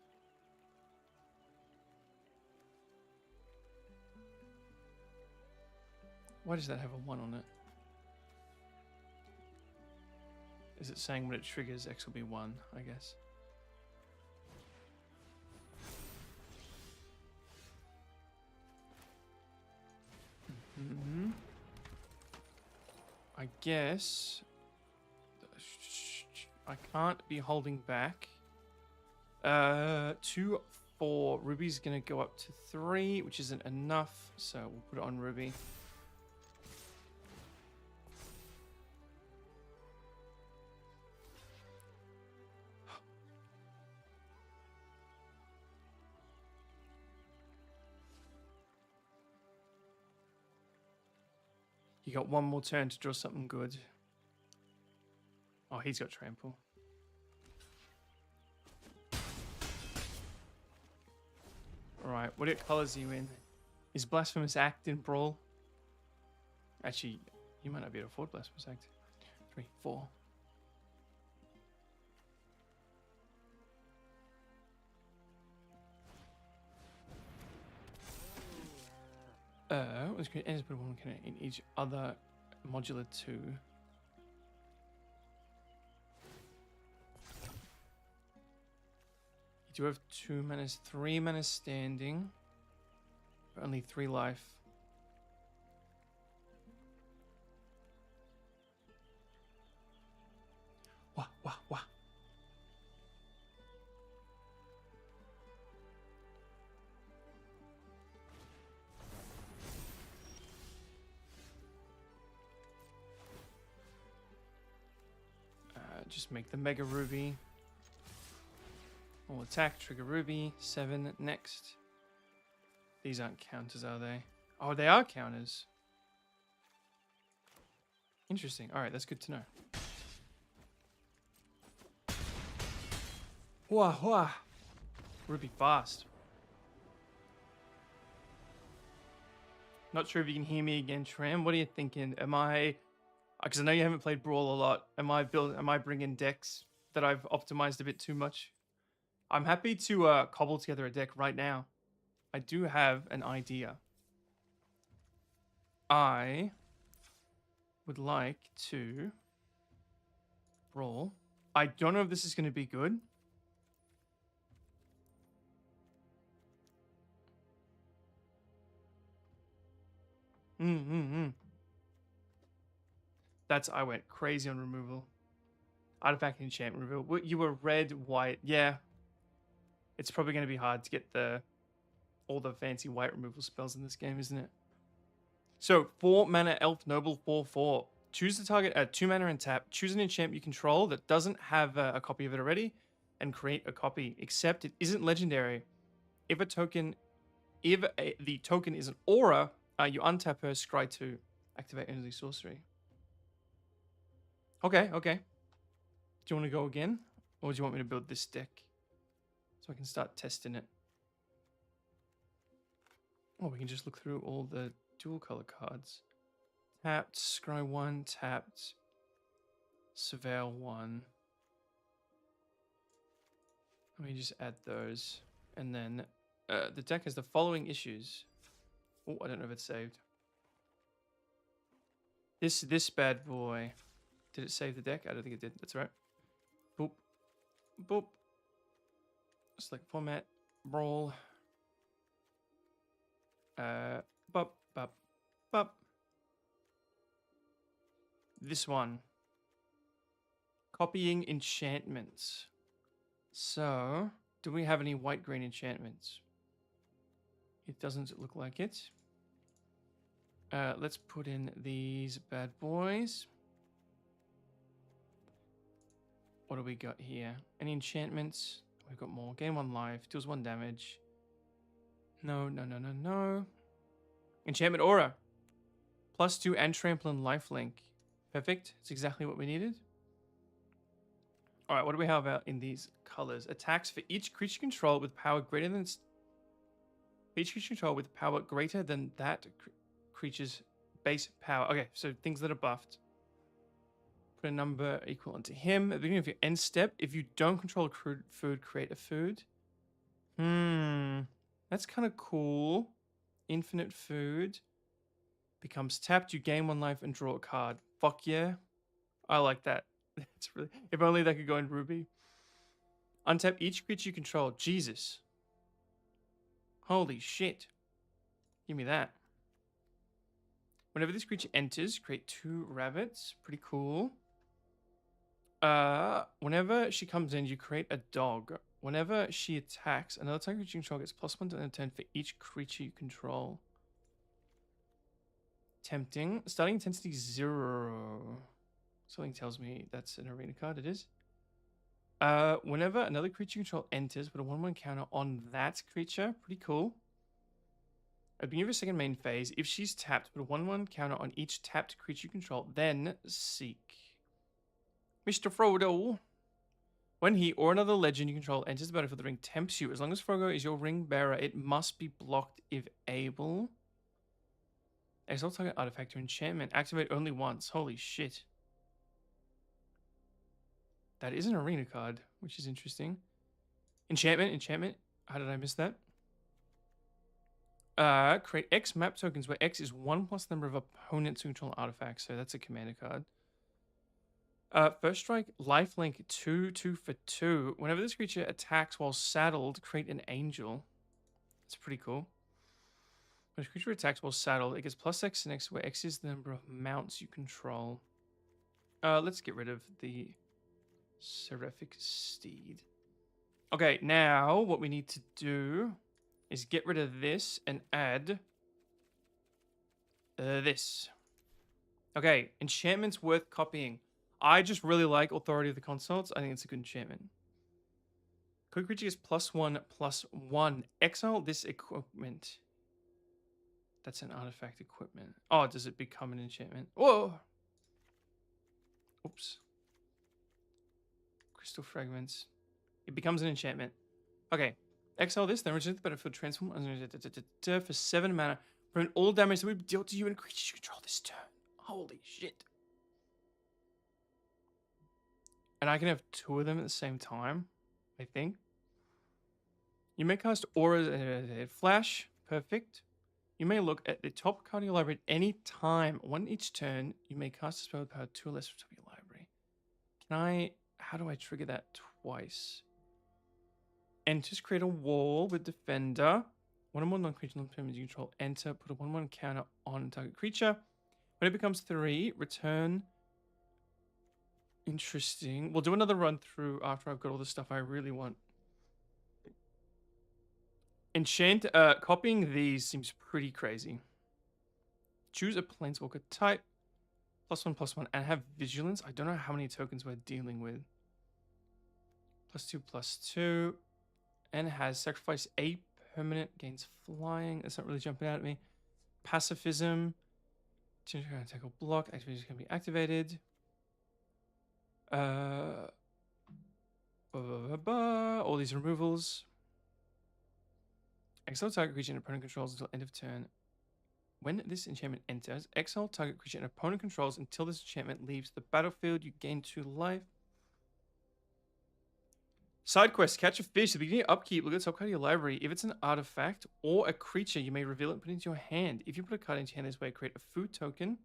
Why does that have a 1 on it? Is it saying when it triggers, X will be 1, I guess? I guess I can't be holding back. 2, 4. Ruby's gonna go up to 3, which isn't enough, so we'll put it on Ruby. You got one more turn to draw something good. Oh, he's got trample. Alright, what colors are you in? Is Blasphemous Act in Brawl? Actually, you might not be able to afford Blasphemous Act. 3, 4. Let's create any but one in each other modular 2. You do have 2 mana, 3 mana standing. But only 3 life. Wah, wah, wah. Just make the Mega Ruby. All attack, trigger Ruby. 7, next. These aren't counters, are they? Oh, they are counters. Interesting. Alright, that's good to know. Wah, wah. Ruby fast. Not sure if you can hear me again, Tram. What are you thinking? Am I... Because I know you haven't played Brawl a lot. Am I bringing decks that I've optimized a bit too much? I'm happy to cobble together a deck right now. I do have an idea. I would like to Brawl. I don't know if this is going to be good. I went crazy on removal. Artifact enchantment removal. You were red, white. Yeah. It's probably going to be hard to get all the fancy white removal spells in this game, isn't it? So, 4 mana Elf Noble 4/4. Choose the target, 2 mana and tap. Choose an enchantment you control that doesn't have a copy of it already and create a copy, except it isn't legendary. If the token is an aura, you untap her, scry 2. Activate energy sorcery. Okay. Do you want to go again? Or do you want me to build this deck? So I can start testing it. Oh, we can just look through all the dual color cards. Tapped, scry 1, tapped, Surveil 1. Let me just add those. And then the deck has the following issues. Oh, I don't know if it's saved. This bad boy. Did it save the deck? I don't think it did. That's right. Boop. Boop. Select format. Brawl. Bop. This one. Copying enchantments. So, do we have any white-green enchantments? It doesn't look like it. Let's put in these bad boys. What do we got here? Any enchantments? We've got more. Gain 1 life. Deals 1 damage. No. Enchantment Aura. +2 and trample and lifelink. Perfect. It's exactly what we needed. Alright, what do we have in these colors? Attacks for each creature control with power greater than... Each creature control with power greater than that creature's base power. Okay, so things that are buffed. Put a number equivalent to him. At the beginning of your end step, if you don't control a food, create a food. That's kind of cool. Infinite food. Becomes tapped, you gain 1 life and draw a card. Fuck yeah. I like that. It's really... If only that could go in Ruby. Untap each creature you control. Jesus. Holy shit. Give me that. Whenever this creature enters, create 2 rabbits. Pretty cool. Whenever she comes in, you create a dog. Whenever she attacks, another target creature you control gets +1 to end of turn for each creature you control. Tempting. Starting intensity 0. Something tells me that's an arena card. It is. Whenever another creature you control enters, put a 1/1 counter on that creature. Pretty cool. At the beginning of your second main phase, if she's tapped, put a 1/1 counter on each tapped creature you control, then seek. Mr. Frodo. When he or another legend you control enters the battlefield, the ring tempts you. As long as Frodo is your ring bearer, it must be blocked if able. Exile target artifact or enchantment. Activate only once. Holy shit. That is an arena card, which is interesting. Enchantment. How did I miss that? Create X map tokens where X is 1 plus number of opponents who control artifacts. So that's a commander card. First strike, lifelink 2/2 for 2. Whenever this creature attacks while saddled, create an angel. That's pretty cool. When a creature attacks while saddled, it gets +X and X, where X is the number of mounts you control. Let's get rid of the Seraphic Steed. Okay, now what we need to do is get rid of this and add this. Okay, enchantment's worth copying. I just really like Authority of the Consorts. I think it's a good enchantment. Quick creature is +1/+1. Exile this equipment. That's an artifact equipment. Oh, does it become an enchantment? Whoa! Oops. Crystal fragments. It becomes an enchantment. Okay. Exile this, then return to the battlefield, transform for 7 mana. Prevent all damage that we dealt to you and creatures you control this turn. Holy shit. And I can have 2 of them at the same time, I think. You may cast Aura Flash. Perfect. You may look at the top card of your library at any time. 1 each turn. You may cast a spell with power 2 or less from the top of your library. Can I... How do I trigger that twice? And just create a wall with Defender. 1 or more non-creature non-permanent you control. Enter. Put a 1/1 counter on target creature. When it becomes 3, return... Interesting. We'll do another run through after I've got all the stuff I really want. Copying these seems pretty crazy. Choose a Planeswalker type. +1/+1 and have Vigilance. I don't know how many tokens we're dealing with. +2/+2. And has sacrifice a permanent, gains flying. That's not really jumping out at me. Pacifism. Change your attack or block. Activation can be activated. All these removals. Exile target creature and opponent controls until end of turn. When this enchantment enters, exile target creature and opponent controls until this enchantment leaves the battlefield. You gain 2 life. Side quest, catch a fish. At the beginning of upkeep, look at the top card of your library. If it's an artifact or a creature, you may reveal it and put it into your hand. If you put a card into your hand this way, create a food token.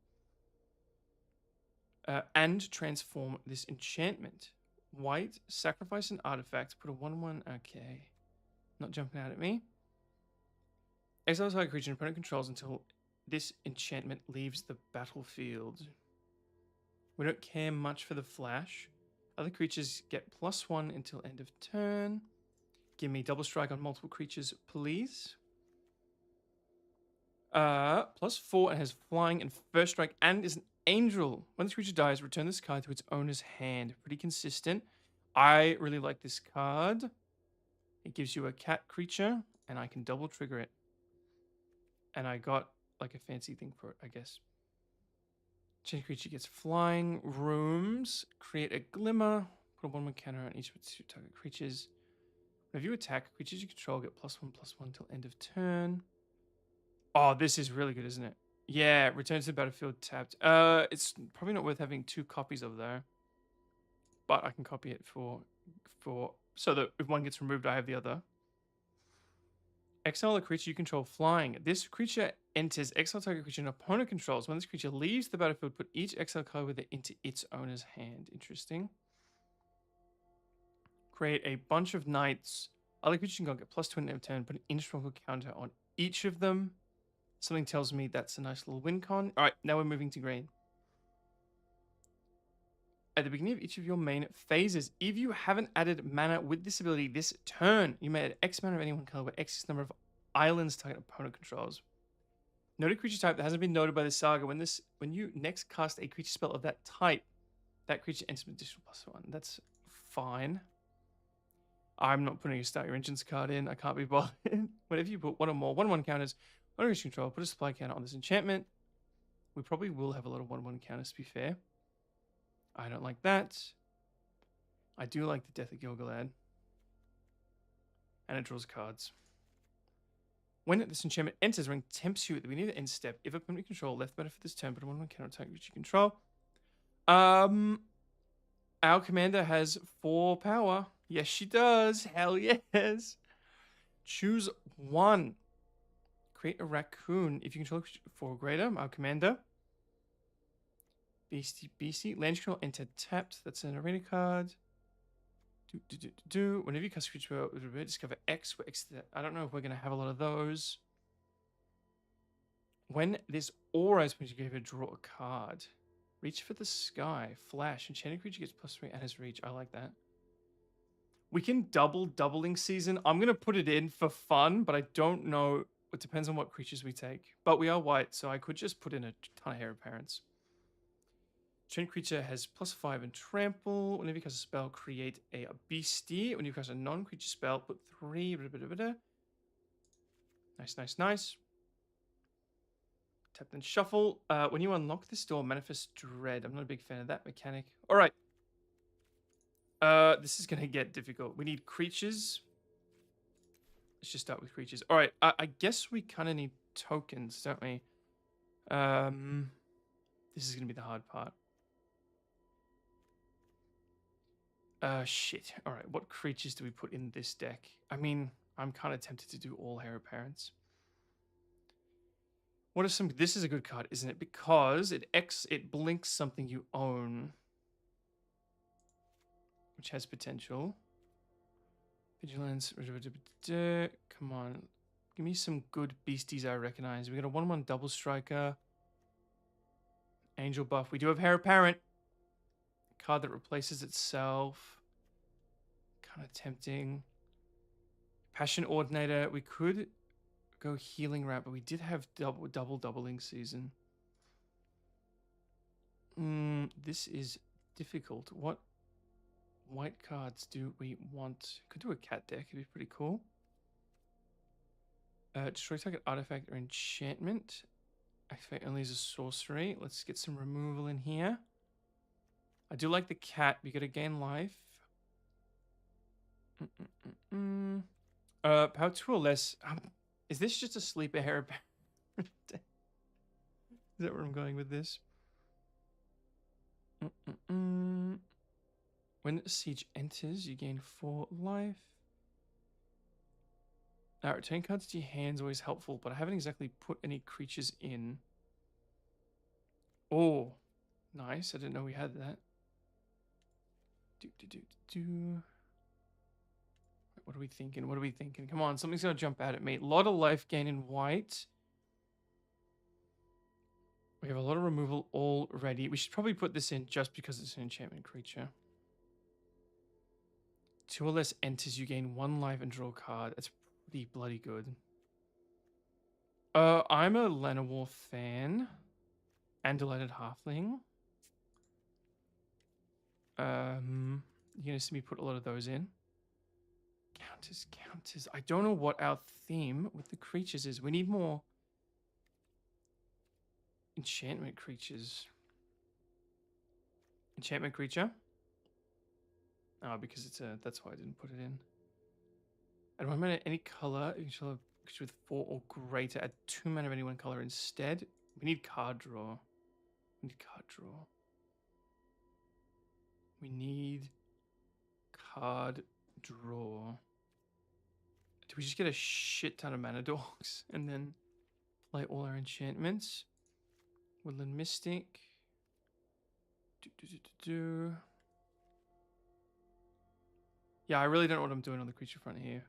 And transform this enchantment. White, sacrifice an artifact, put a 1/1. Okay. Not jumping out at me. Exile target creature and opponent controls until this enchantment leaves the battlefield. We don't care much for the flash. Other creatures get +1 until end of turn. Give me double strike on multiple creatures, please. +4 and has flying and first strike and is an angel. When this creature dies, return this card to its owner's hand. Pretty consistent. I really like this card. It gives you a cat creature, and I can double trigger it. And I got like a fancy thing for it, I guess. Change creature gets flying. Rooms. Create a glimmer. Put a 1/1 counter on each of its 2 target creatures. Whenever you attack, creatures you control get +1/+1 till end of turn. Oh, this is really good, isn't it? Yeah, return to the battlefield tapped. It's probably not worth having 2 copies of though. But I can copy it for so that if one gets removed, I have the other. Exile a creature you control flying. This creature enters exile target creature and opponent controls. When this creature leaves the battlefield, put each exile card with it into its owner's hand. Interesting. Create a bunch of knights. Other creatures can go get +2 at end of turn. Put an indestructible counter on each of them. Something tells me that's a nice little win con. All right, now we're moving to green. At the beginning of each of your main phases, if you haven't added mana with this ability this turn, you may add X mana of any one color where X is the number of islands target opponent controls. Note a creature type that hasn't been noted by the saga. When you next cast a creature spell of that type, that creature enters with additional +1. That's fine. I'm not putting a Start Your Engines card in. I can't be bothered. Whenever you put one or more 1/1 counters on creature control, put a supply counter on this enchantment. We probably will have a lot of 1/1 counters, to be fair. I don't like that. I do like the Death of Gilgalad. And it draws cards. When this enchantment enters, ring tempts you at the beginning of the end step. If a permanent control left matter for this turn, but a 1/1 counter attack which you control. Our commander has 4 power. Yes, she does. Hell yes. Choose 1. Create a raccoon. If you control 4 or greater, our commander. Beastie. Land control enter tapped. That's an arena card. Whenever you cast a creature, discover X. Where X. I don't know if we're going to have a lot of those. When this aura is when you give a draw a card. Reach for the sky. Flash. Enchanted creature gets +3 and has reach. I like that. We can doubling season. I'm going to put it in for fun, but I don't know. It depends on what creatures we take. But we are white, so I could just put in a ton of Heir Apparents. Enchanted creature has +5 and trample. Whenever you cast a spell, create a beastie. When you cast a non-creature spell, put 3. Nice. Tap and shuffle. When you unlock this door, manifest dread. I'm not a big fan of that mechanic. All right. This is going to get difficult. We need creatures. Let's just start with creatures. All right. I guess we kind of need tokens, don't we? This is going to be the hard part. Shit. All right. What creatures do we put in this deck? I mean, I'm kind of tempted to do all Heir Apparents. What are some... This is a good card, isn't it? Because it blinks something you own. Which has potential. Vigilance. Come on. Give me some good beasties I recognize. We got a 1/1 double striker. Angel buff. We do have Heir Apparent. Card that replaces itself. Kind of tempting. Passion Ordinator. We could go Healing Rat, but we did have doubling season. This is difficult. What white cards do we want? Could do a cat deck. It'd be pretty cool. Destroy target artifact or enchantment. Activate only as a sorcery. Let's get some removal in here. I do like the cat. We got to gain life. Power 2 or less. Is this just a sleeper Heir Apparent? Is that where I'm going with this? When Siege enters, you gain 4 life. Now, return cards to your hand is always helpful, but I haven't exactly put any creatures in. Oh, nice. I didn't know we had that. What are we thinking? Come on, something's going to jump out at me. A lot of life gain in white. We have a lot of removal already. We should probably put this in just because it's an enchantment creature. 2 or less enters, you gain 1 life and draw a card. That's pretty bloody good. I'm a Llanowar fan. And Delighted Halfling. You're going to see me put a lot of those in. Counters. I don't know what our theme with the creatures is. We need more enchantment creatures. Enchantment creature. Oh, because it's a... That's why I didn't put it in. I don't want any color. You shall have a creature with 4 or greater. Add 2 mana of any one color instead. We need card draw. We need card draw. Do we just get a shit ton of mana dogs and then play all our enchantments? Woodland Mystic. Yeah, I really don't know what I'm doing on the creature front here.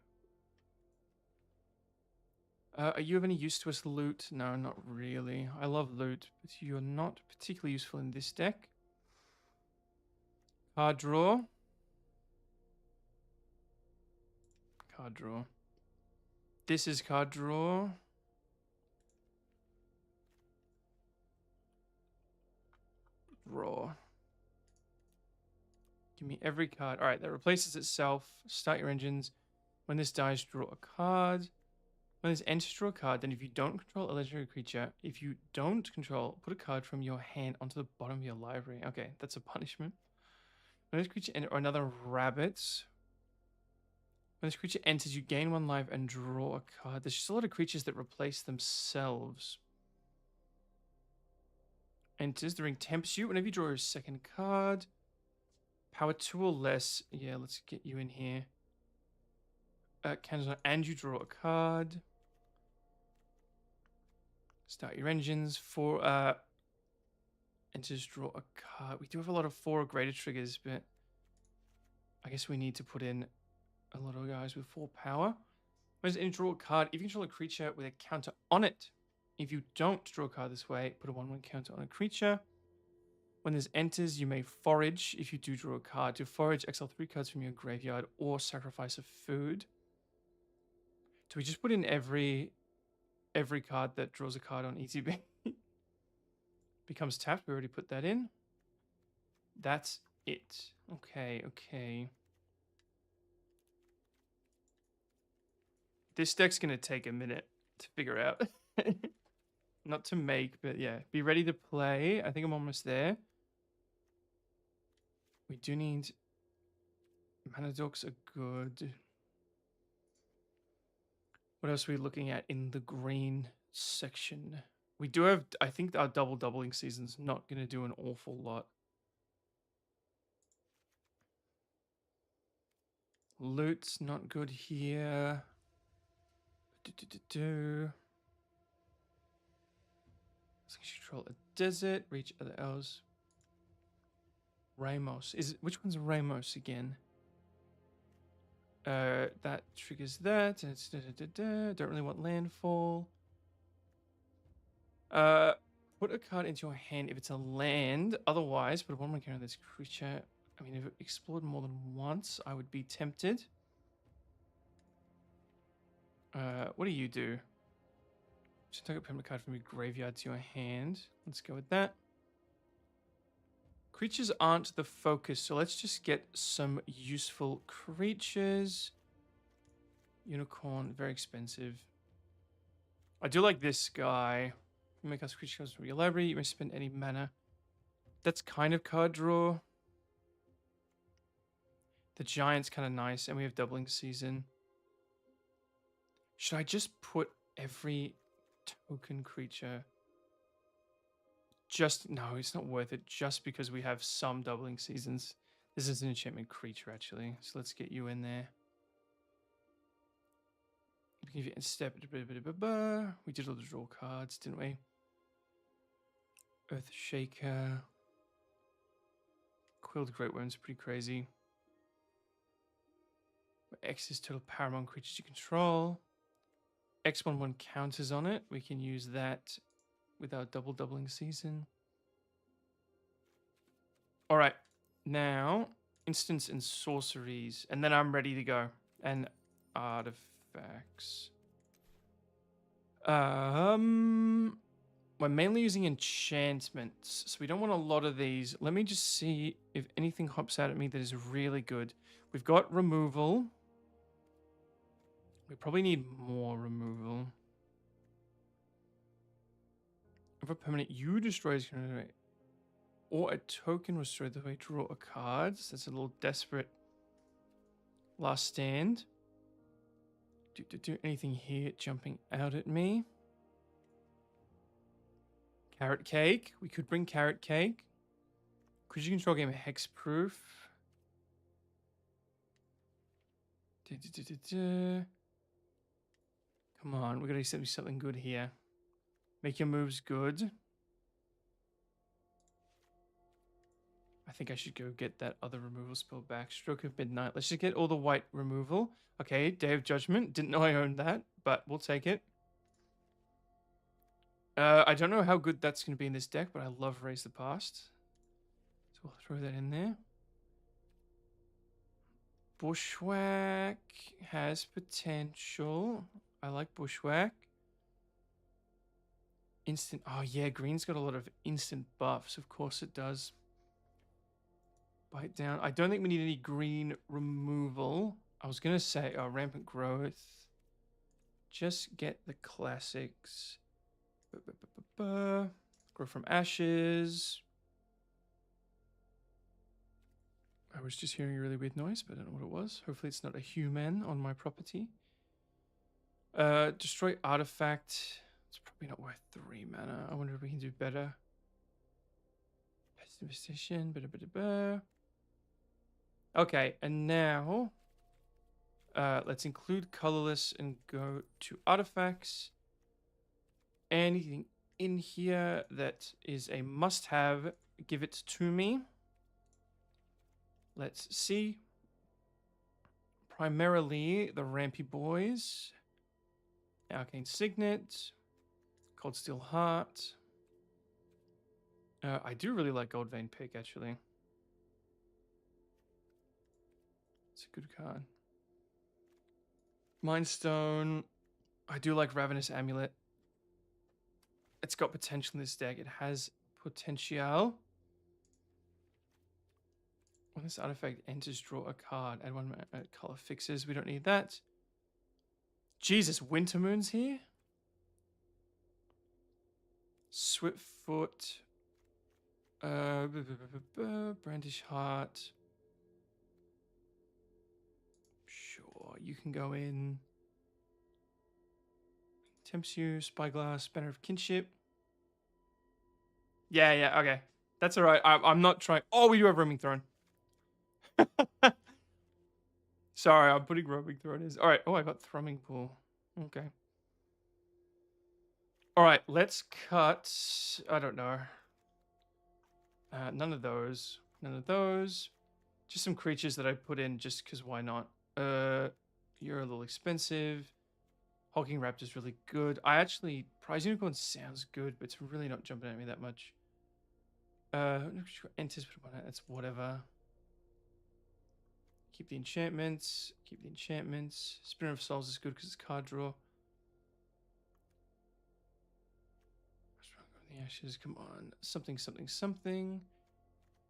Are you of any use to us, loot? No, not really. I love loot, but you're not particularly useful in this deck. Card draw. Card draw. This is card draw. Draw. Give me every card. All right, that replaces itself. Start your engines. When this dies, draw a card. When this enters, draw a card. Then if you don't control a legendary creature, if you don't control, put a card from your hand onto the bottom of your library. Okay, that's a punishment. When this creature enters, or another rabbit. When this creature enters, you gain 1 life and draw a card. There's just a lot of creatures that replace themselves. Enters, the ring tempts you. Whenever you draw a second card, power 2 or less. Yeah, let's get you in here. And you draw a card. Start your engines. 4 enters, draw a card. We do have a lot of 4 or greater triggers, but I guess we need to put in a lot of guys with 4 power. When you draw a card, if you control a creature with a counter on it, if you don't draw a card this way, put a 1/1 counter on a creature. When this enters, you may forage. If you do draw a card, to forage, exile 3 cards from your graveyard or sacrifice a food. Do we just put in every card that draws a card on ETB? Becomes tapped. We already put that in. That's it. Okay, okay. This deck's going to take a minute to figure out. Not to make, but yeah. Be ready to play. I think I'm almost there. We do need... Mana dorks are good. What else are we looking at in the green section? We do have... I think our doubling season's not going to do an awful lot. Loot's not good here. Control a desert, reach other elves. Ramos. Which one's Ramos again? That triggers that. And it's don't really want landfall. Put a card into your hand if it's a land. Otherwise, put a 1/1 counter on this creature. I mean, if it explored more than once, I would be tempted. What do you do? Just take a permanent card from your graveyard to your hand. Let's go with that. Creatures aren't the focus, so let's just get some useful creatures. Unicorn, very expensive. I do like this guy. You make us creature cards from your library. You may spend any mana. That's kind of card draw. The giant's kind of nice, and we have doubling season. Should I just put every token creature? No, it's not worth it just because we have some doubling seasons. This is an enchantment creature, actually. So let's get you in there. Give you a step. We did all the draw cards, didn't we? Earthshaker. Quilled Great Worm's pretty crazy. X is total power among creatures you control. X1/1 counters on it. We can use that with our doubling season. All right. Now, instants and sorceries. And then I'm ready to go. And artifacts. We're mainly using enchantments. So we don't want a lot of these. Let me just see if anything hops out at me that is really good. We've got removal. We probably need more removal. If a permanent you destroys or a token destroyed the way draw a card. So that's a little desperate. Last stand. Do anything here jumping out at me. Carrot cake. We could bring carrot cake. Could you control game hexproof? Come on, we gotta do something good here. Make your moves good. I think I should go get that other removal spell back. Stroke of Midnight. Let's just get all the white removal. Okay, Day of Judgment. Didn't know I owned that, but we'll take it. I don't know how good that's going to be in this deck, but I love Raise the Past. So we'll throw that in there. Bushwhack has potential. I like Bushwhack. Instant. Oh, yeah. Green's got a lot of instant buffs. Of course it does. Bite down. I don't think we need any green removal. I was going to say rampant growth. Just get the classics. Grow from ashes. I was just hearing a really weird noise, but I don't know what it was. Hopefully it's not a human on my property. Destroy artifact. It's probably not worth 3 mana. I wonder if we can do better. Pest infestation. Okay, and now let's include colorless and go to artifacts. Anything in here that is a must-have, give it to me. Let's see. Primarily the Rampy Boys. Arcane Signet. Cold Steel Heart. I do really like Gold Vein Pick, actually. It's a good card. Mind Stone. I do like Ravenous Amulet. It's got potential in this deck. It has potential. When this artifact enters, draw a card. Add 1 color fixes. We don't need that. Jesus, Wintermoon's here? Swiftfoot. Brandish Heart. Sure, you can go in. Tempts you, Spyglass, Banner of Kinship. Yeah, okay. That's alright. I'm not trying. Oh, we do have Roaming Throne. Sorry, I'm putting Roaming Throne in. Alright. Oh, I got Thrumming Pool. Okay. Alright, let's cut. I don't know. None of those. None of those. Just some creatures that I put in just because why not? You're a little expensive. Hulking Raptor's really good. Prize Unicorn sounds good, but it's really not jumping at me that much. Enters, that's whatever. Keep the enchantments. Keep the enchantments. Spinner of Souls is good because it's card draw. The ashes, come on. Something.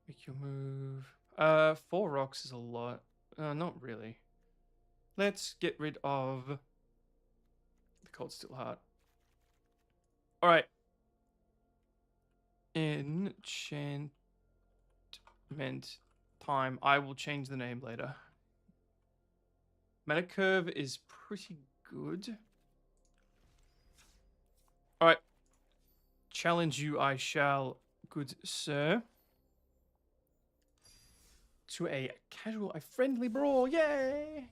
Make your move. 4 rocks is a lot. Not really. Let's get rid of the Cold Steel Heart. Alright. Enchantment time. I will change the name later. Mana curve is pretty good. Alright. Challenge you I shall, good sir. To a friendly brawl. Yay!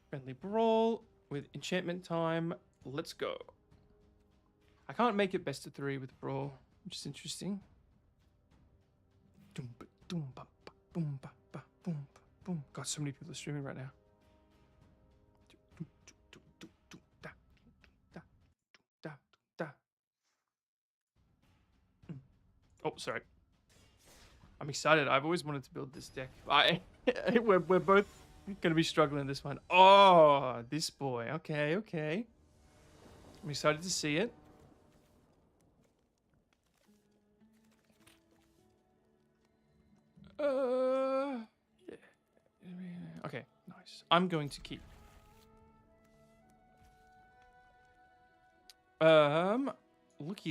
Friendly brawl with enchantment time. Let's go. I can't make it best of 3 with brawl, which is interesting. God, so many people are streaming right now. Oh, sorry. I'm excited. I've always wanted to build this deck. We're both going to be struggling this one. Oh, this boy. Okay. I'm excited to see it. Yeah. Okay, nice. I'm going to keep.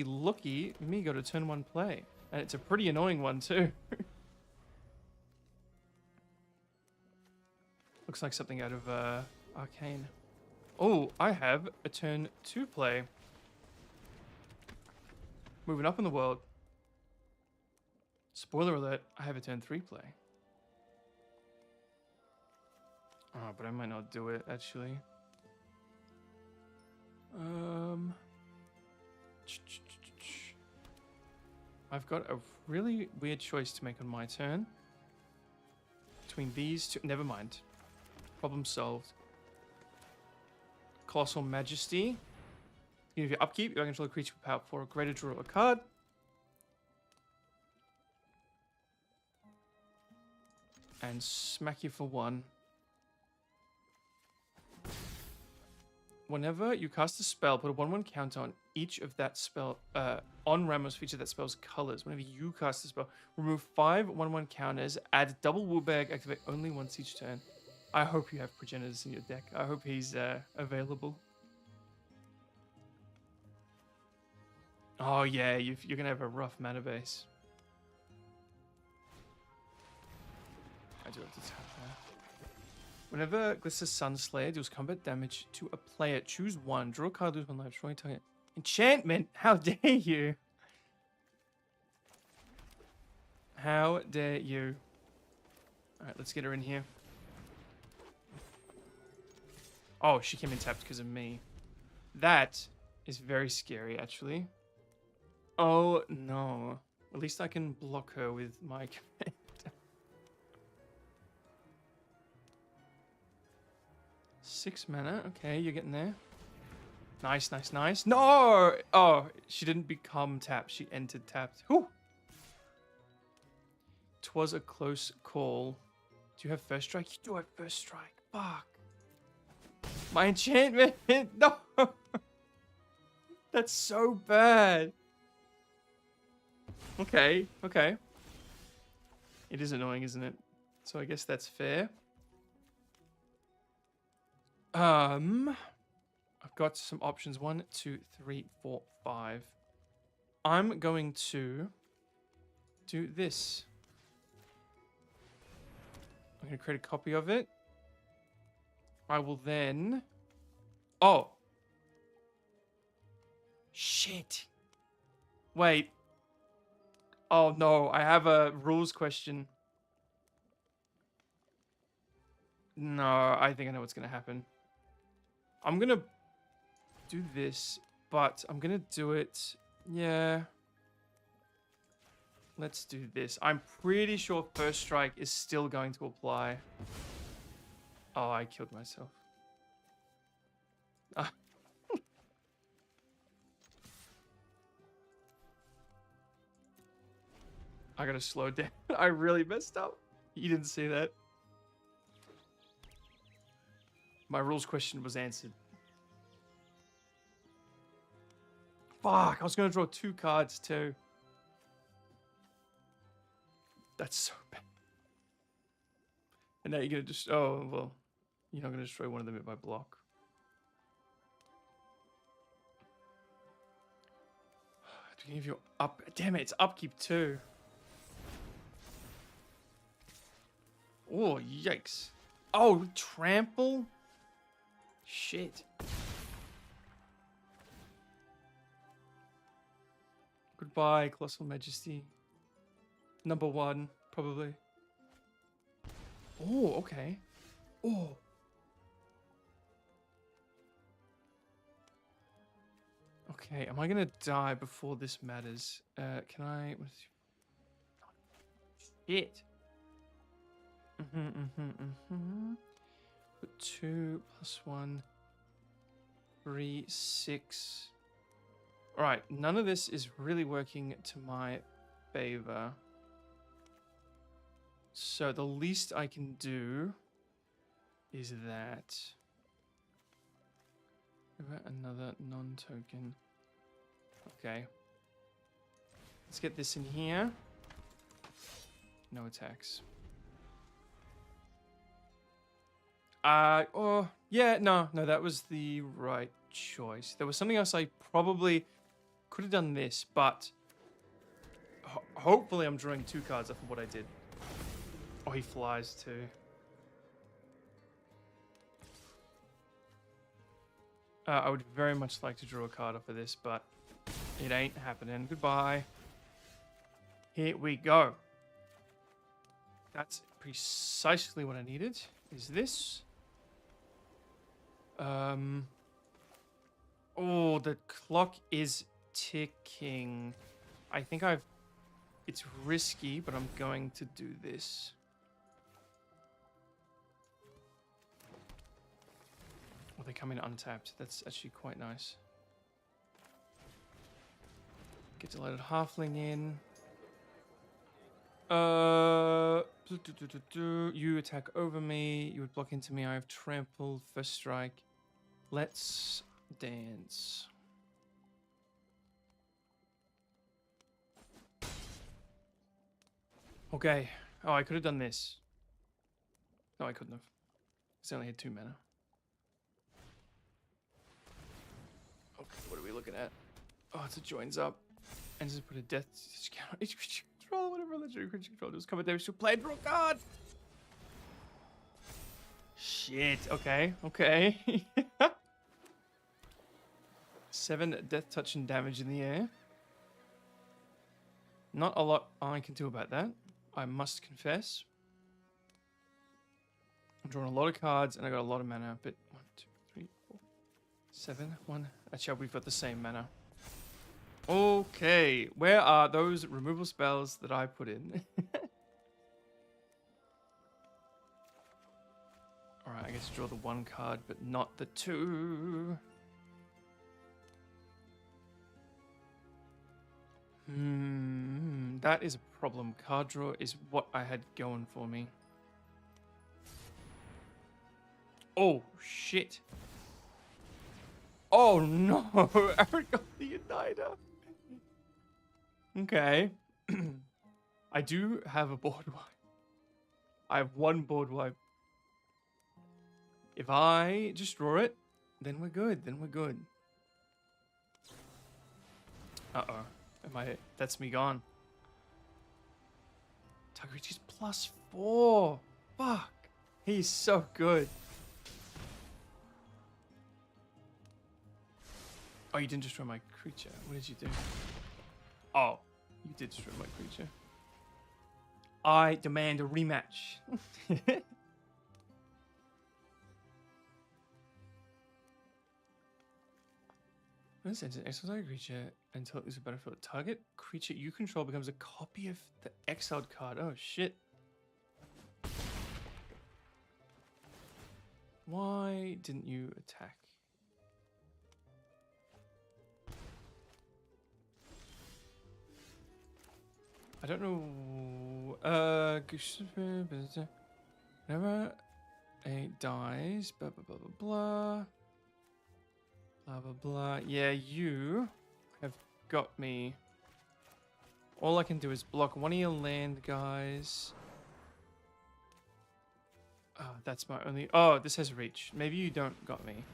Looky me go to turn 1 play. And it's a pretty annoying one too. Looks like something out of Arcane. Oh, I have a turn 2 play. Moving up in the world. Spoiler alert, I have a turn 3 play. Oh, but I might not do it, actually. I've got a really weird choice to make on my turn. Between these two. Never mind. Problem solved. Colossal Majesty. Beginning of your upkeep, you control a creature with power 4 or greater, draw a card. And smack you for 1. Whenever you cast a spell, put a 1/1 counter on each of that spell, on Ramos feature that spell's colors. Whenever you cast a spell, remove 5 1/1 counters, add double Woolbag, activate only once each turn. I hope you have Progenitors in your deck. I hope he's available. Oh yeah, you're gonna have a rough mana base. I do have to tap there. Whenever Glister Sunslayer deals combat damage to a player, choose 1. Draw a card, lose 1 life. Destroy target. Enchantment! How dare you? How dare you? Alright, let's get her in here. Oh, she came in tapped because of me. That is very scary, actually. Oh, no. At least I can block her with my command. 6 mana. Okay, you're getting there. Nice, nice, nice. No! Oh, she didn't become tapped. She entered tapped. Whew! 'Twas a close call. Do you have first strike? You do have first strike. Fuck. My enchantment! No! That's so bad. Okay, okay. It is annoying, isn't it? So I guess that's fair. I've got some options. 1, 2, 3, 4, 5. I'm going to do this. I'm going to create a copy of it. I will then... Oh. Shit. Wait. Oh no, I have a rules question. No, I think I know what's going to happen. I'm going to do this, but I'm going to do it... Yeah. Let's do this. I'm pretty sure first strike is still going to apply. Oh, I killed myself. I gotta slow down. I really messed up. You didn't see that. My rules question was answered. Fuck, I was gonna draw 2 cards too. That's so bad. And now you're gonna just... Oh, well. You're not gonna destroy one of them at my block. Do you give you up... Damn it, it's upkeep too. Oh, yikes. Oh, trample? Shit. Goodbye, Colossal Majesty. Number 1, probably. Oh, okay. Oh. Okay, am I gonna die before this matters? Can I... Shit. Put 2 + 1, 3, 6. Alright, none of this is really working to my favor. So the least I can do is that. Another non-token. Okay. Let's get this in here. No attacks. Oh, yeah, no, that was the right choice. There was something else I probably could have done this, but hopefully I'm drawing 2 cards off of what I did. Oh, he flies too. I would very much like to draw a card off of this, but it ain't happening. Goodbye. Here we go. That's precisely what I needed. Is this? Oh, the clock is ticking. I think it's risky, but I'm going to do this. Oh, they come in untapped. That's actually quite nice. Get delighted halfling in. You attack over me. You would block into me. I have trample, first strike. Let's dance. Okay. Oh, I could have done this. No, I couldn't have. Because I only had 2 mana. Okay, what are we looking at? Oh, it's a joins up. And just put a death count on each creature control. Whatever legendary creature control does come there, she'll play draw card. Shit. Okay. Okay. 7 death touch and damage in the air. Not a lot I can do about that, I must confess. I'm drawing a lot of cards and I got a lot of mana, but 1, 2, 3, 4, 7, 1. Actually, we've got the same mana. Okay, where are those removal spells that I put in? Alright, I guess draw the 1 card, but not the 2. That is a problem. Card draw is what I had going for me. Oh, shit. Oh, no. Eric got the Uniter. Okay. I do have a board wipe. I have 1 board wipe. If I just draw it, then we're good. Then we're good. Uh-oh. That's me gone. Target is +4. Fuck. He's so good. Oh, you didn't destroy my creature. What did you do? Oh, you did destroy my creature. I demand a rematch. When it sends an exiled creature until it is a battlefield, target creature you control becomes a copy of the exiled card. Oh shit. Why didn't you attack? I don't know. Whenever it dies, blah blah blah blah blah. Blah, blah, blah. Yeah, you have got me. All I can do is block 1 of your land guys. Oh, that's my only... Oh, this has reach. Maybe you don't got me.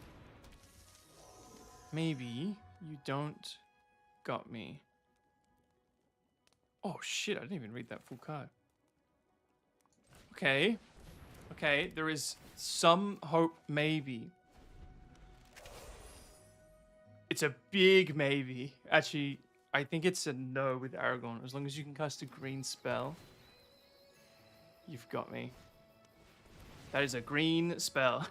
Maybe you don't got me. Oh, shit. I didn't even read that full card. Okay. Okay, there is some hope, maybe. It's a big maybe. Actually, I think it's a no with Aragon. As long as you can cast a green spell, you've got me. That is a green spell.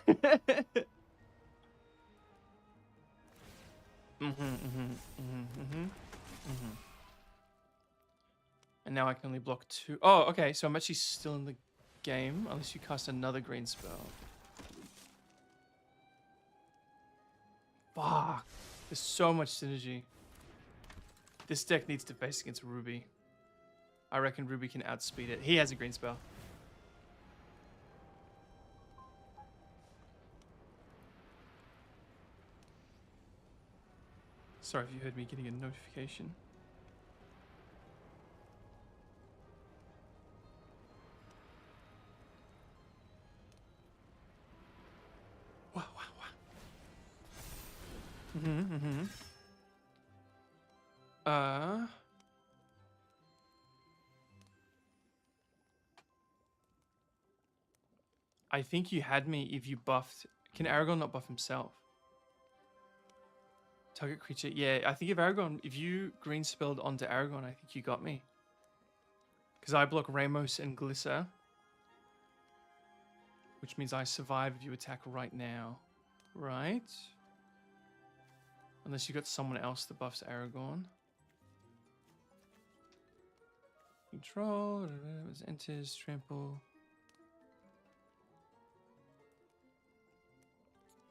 And now I can only block 2. Oh, okay. So I'm actually still in the game, unless you cast another green spell. Fuck. There's so much synergy. This deck needs to face against Ruby. I reckon Ruby can outspeed it. He has a green spell. Sorry if you heard me getting a notification. Wow, wow, wow. I think you had me if you buffed. Can Aragon not buff himself? Target creature. Yeah, I think if you green spelled onto Aragon, I think you got me. Because I block Ramos and Glisser. Which means I survive if you attack right now. Right? Unless you got someone else that buffs Aragon. Control. Enters. Trample.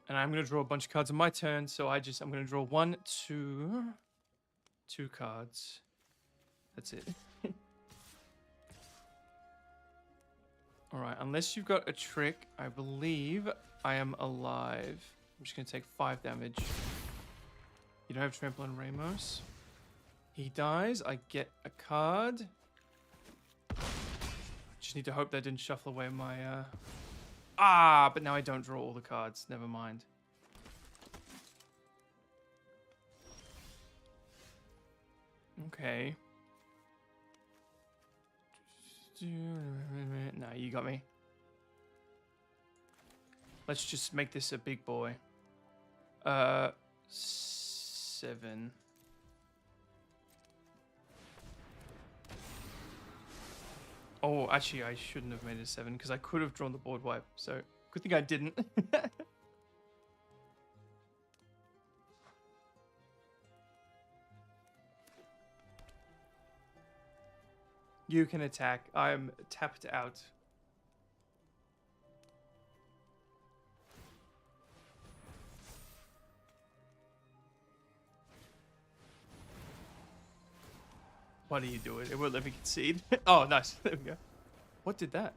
And I'm going to draw a bunch of cards on my turn, so I'm going to draw 1, 2, 2 cards. That's it. Alright, unless you've got a trick, I believe I am alive. I'm just going to take 5 damage. You don't have Trample on Ramos. He dies. I get a card. Just need to hope that didn't shuffle away my... but now I don't draw all the cards. Never mind. Okay. No, you got me. Let's just make this a big boy. 7. Oh, actually, I shouldn't have made it a 7 because I could have drawn the board wipe. So, good thing I didn't. You can attack. I'm tapped out. What are you doing? It won't let me concede. Oh, nice. There we go. What did that?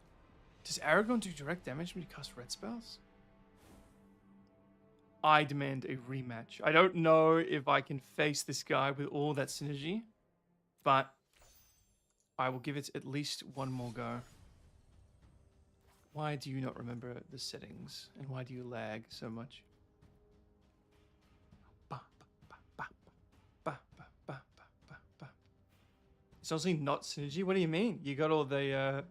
Does Aragon do direct damage when you cast red spells? I demand a rematch. I don't know if I can face this guy with all that synergy, but I will give it at least one more go. Why do you not remember the settings? And why do you lag so much? It's honestly not synergy. What do you mean? You got all the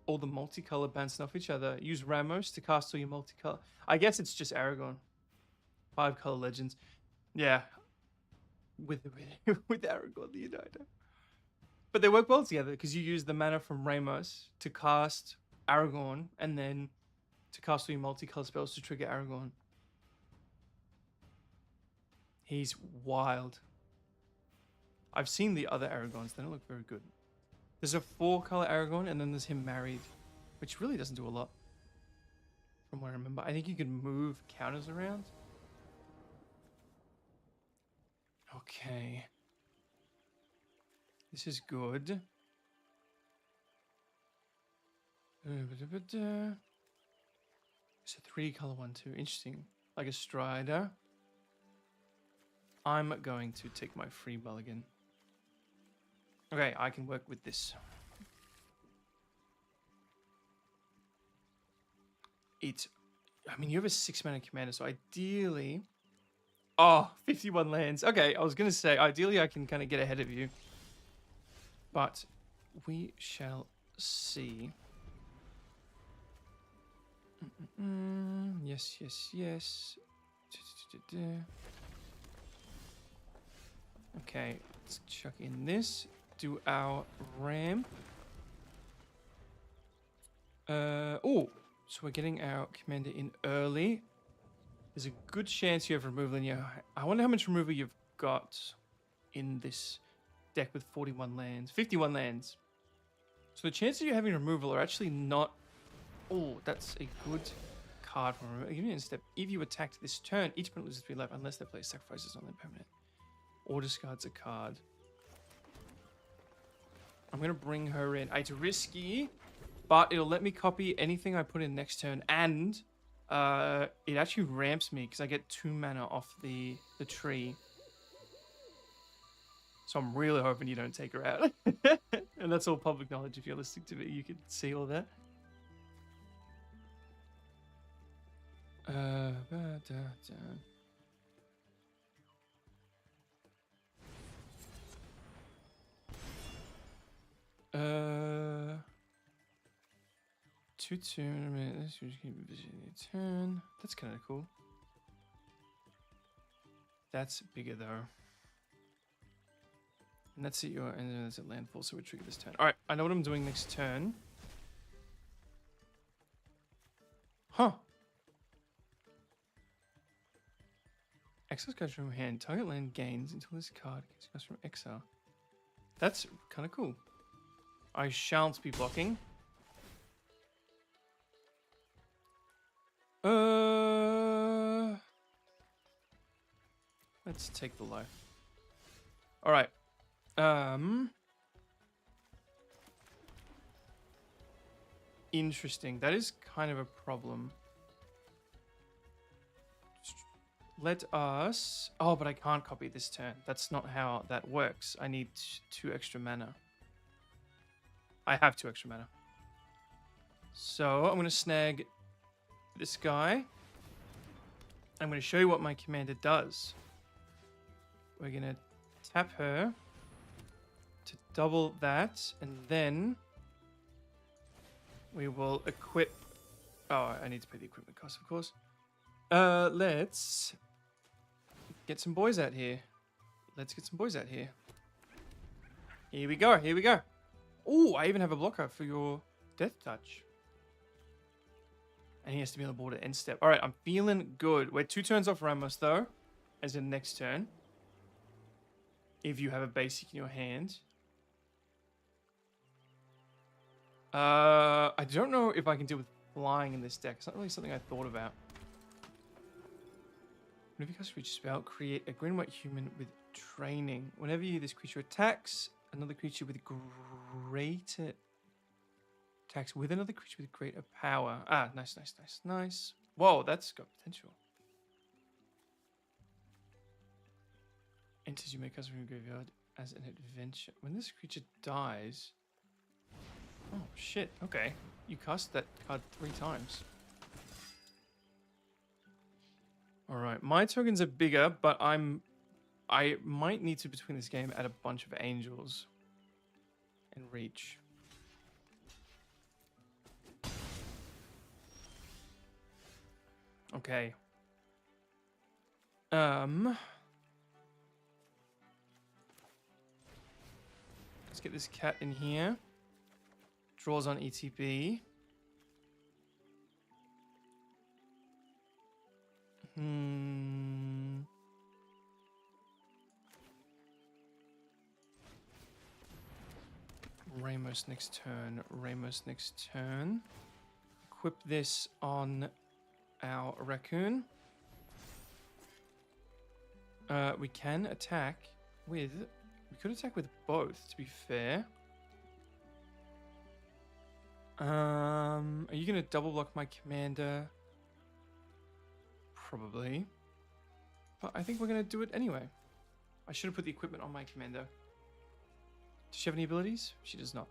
multicolor bouncing off each other. Use Ramos to cast all your multicolor. I guess it's just Aragon. 5 color legends. Yeah. With Aragon the Uniter. But they work well together because you use the mana from Ramos to cast Aragon and then to cast all your multicolor spells to trigger Aragon. He's wild. I've seen the other Aragons. They don't look very good. There's a 4-color Aragon and then there's him married, which really doesn't do a lot from what I remember. I think you can move counters around. Okay. This is good. It's a 3-color one too. Interesting. Like a Strider. I'm going to take my free mulligan. Okay, I can work with this. I mean, you have a 6-mana commander, so ideally... Oh, 51 lands. Okay, I was going to say, ideally I can kind of get ahead of you. But we shall see. Yes, yes, yes. Okay, let's chuck in this. Do our ramp. Oh, so we're getting our commander in early. There's a good chance you have removal in your... I wonder how much removal you've got in this deck with 41 lands. 51 lands. So the chances of you having removal are actually not... Oh, that's a good card from removal. Give me a step. If you attacked this turn, each opponent loses 3 life unless they play sacrifices on their permanent. Or discards a card. I'm going to bring her in. It's risky, but it'll let me copy anything I put in next turn. And it actually ramps me because I get 2 mana off the tree. So I'm really hoping you don't take her out. And that's all public knowledge. If you're listening to me, you can see all that. Two turn. This was keep visiting the turn. That's kind of cool. That's bigger though. And that's at your and that's at landfall, so we trigger this turn. All right, I know what I'm doing next turn. Huh. Exile cards from hand. Target land gains until this card gets cast from exile. That's kind of cool. I shan't be blocking. Let's take the life. All right. Interesting. That is kind of a problem. Let us... Oh, but I can't copy this turn. That's not how that works. I need 2 extra mana. I have 2 extra mana. So I'm going to snag this guy. I'm going to show you what my commander does. We're going to tap her to double that, and then we will equip... Oh, I need to pay the equipment cost, of course. Let's get some boys out here. Here we go, here we go. Oh, I even have a blocker for your Death Touch. And he has to be on the board at end step. All right, I'm feeling good. We're 2 turns off Ramos, though, as in next turn. If you have a basic in your hand. I don't know if I can deal with flying in this deck. It's not really something I thought about. Whenever you cast a creature spell, create a green and white human with training. Whenever this creature attacks another creature with greater... Attacks with another creature with greater power. Ah, nice, nice, nice, nice. Whoa, that's got potential. Enters you may cast from your graveyard as an adventure. When this creature dies... Oh, shit. Okay. You cast that card 3 times. Alright, my tokens are bigger, but I might need to, between this game, add a bunch of angels. And reach. Okay. Let's get this cat in here. Draws on ETB. Ramos next turn. Ramos next turn. Equip this on our raccoon. We can attack with... We could attack with both, to be fair. Are you going to double block my commander? Probably. But I think we're going to do it anyway. I should have put the equipment on my commander. Does she have any abilities? She does not.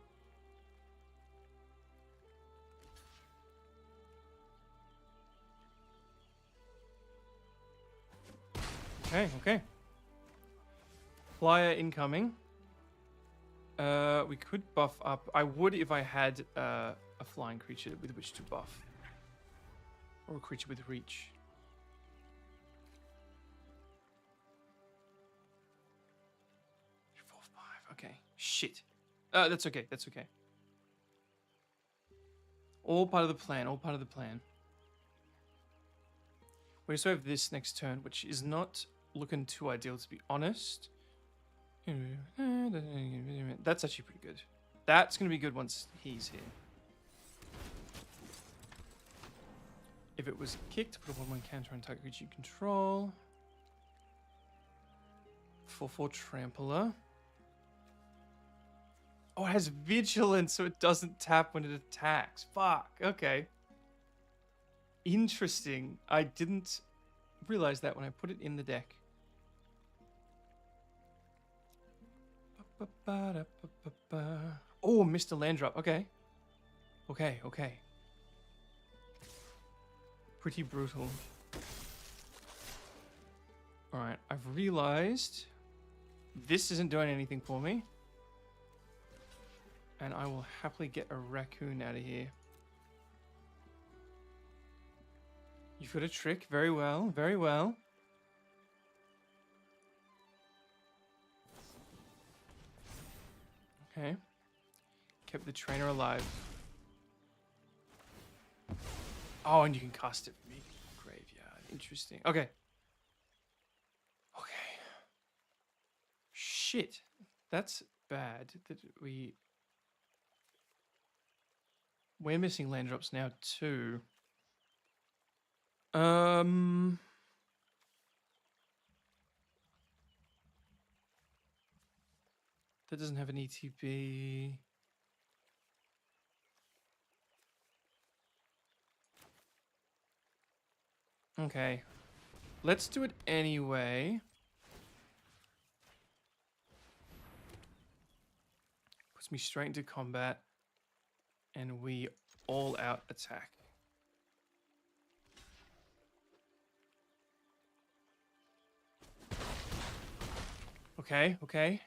Okay, okay. Flyer incoming. We could buff up. I would if I had a flying creature with which to buff. Or a creature with reach. Okay. Shit. That's okay. That's okay. All part of the plan. All part of the plan. We also have this next turn, which is not looking too ideal, to be honest. That's actually pretty good. That's going to be good once he's here. If it was kicked, put a 1/1 counter on target creature you control. 4/4 Trampler. Oh, it has Vigilance, so it doesn't tap when it attacks. Fuck, okay. Interesting. I didn't realize that when I put it in the deck. Oh, Mr. Landrop. Okay. Okay, okay. Pretty brutal. Alright, I've realized this isn't doing anything for me. And I will happily get a raccoon out of here. You've got a trick. Very well. Very well. Okay. Kept the trainer alive. Oh, and you can cast it for me. Graveyard. Interesting. Okay. Okay. Shit. That's bad that we're missing land drops now too. That doesn't have an ETB. Okay. Let's do it anyway. Puts me straight into combat. And we all out attack. Okay, okay.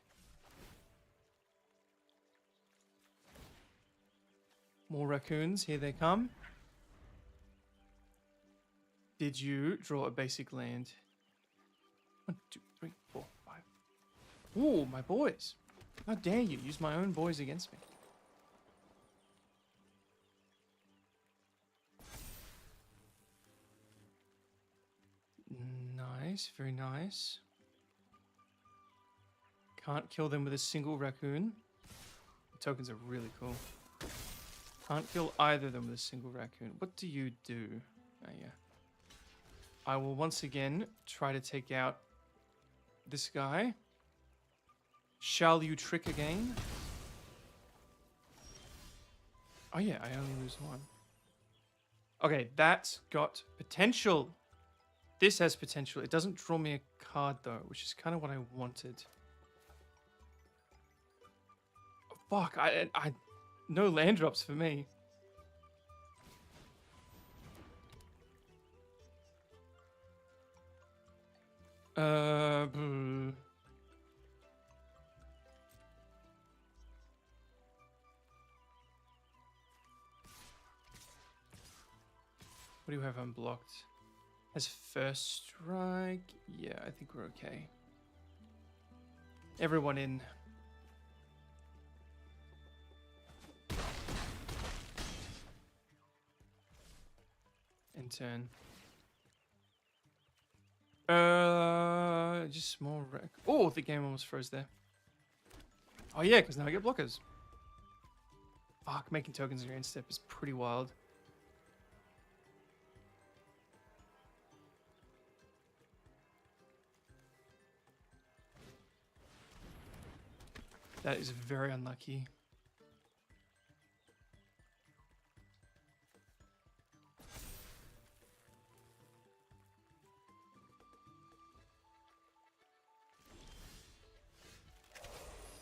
More raccoons, here they come. Did you draw a basic land? 1, 2, 3, 4, 5. Ooh, my boys. How dare you use my own boys against me? Nice, very nice. Can't kill them with a single raccoon. The tokens are really cool. Can't kill either of them with a single raccoon. What do you do? Oh, yeah. I will once again try to take out this guy. Shall you trick again? Oh, yeah, I only lose one. Okay, that's got potential. This has potential. It doesn't draw me a card, though, which is kind of what I wanted. Oh, fuck, no land drops for me. What do you have unblocked? Has first strike? Yeah, I think we're okay. Everyone in. In turn. Just more wreck. Oh, the game almost froze there. Oh yeah, because now I get blockers. Fuck, making tokens in your end step is pretty wild. That is very unlucky.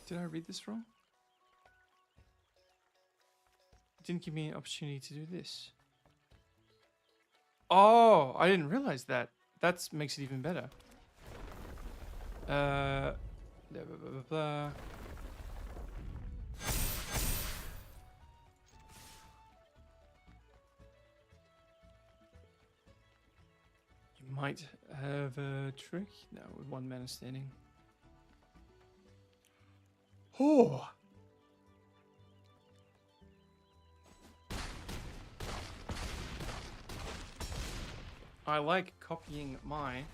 Did I read this wrong? It didn't give me an opportunity to do this. Oh, I didn't realize that. That makes it even better. Blah, blah, blah, blah. You might have a trick. No, with 1 mana standing. Oh! I like copying my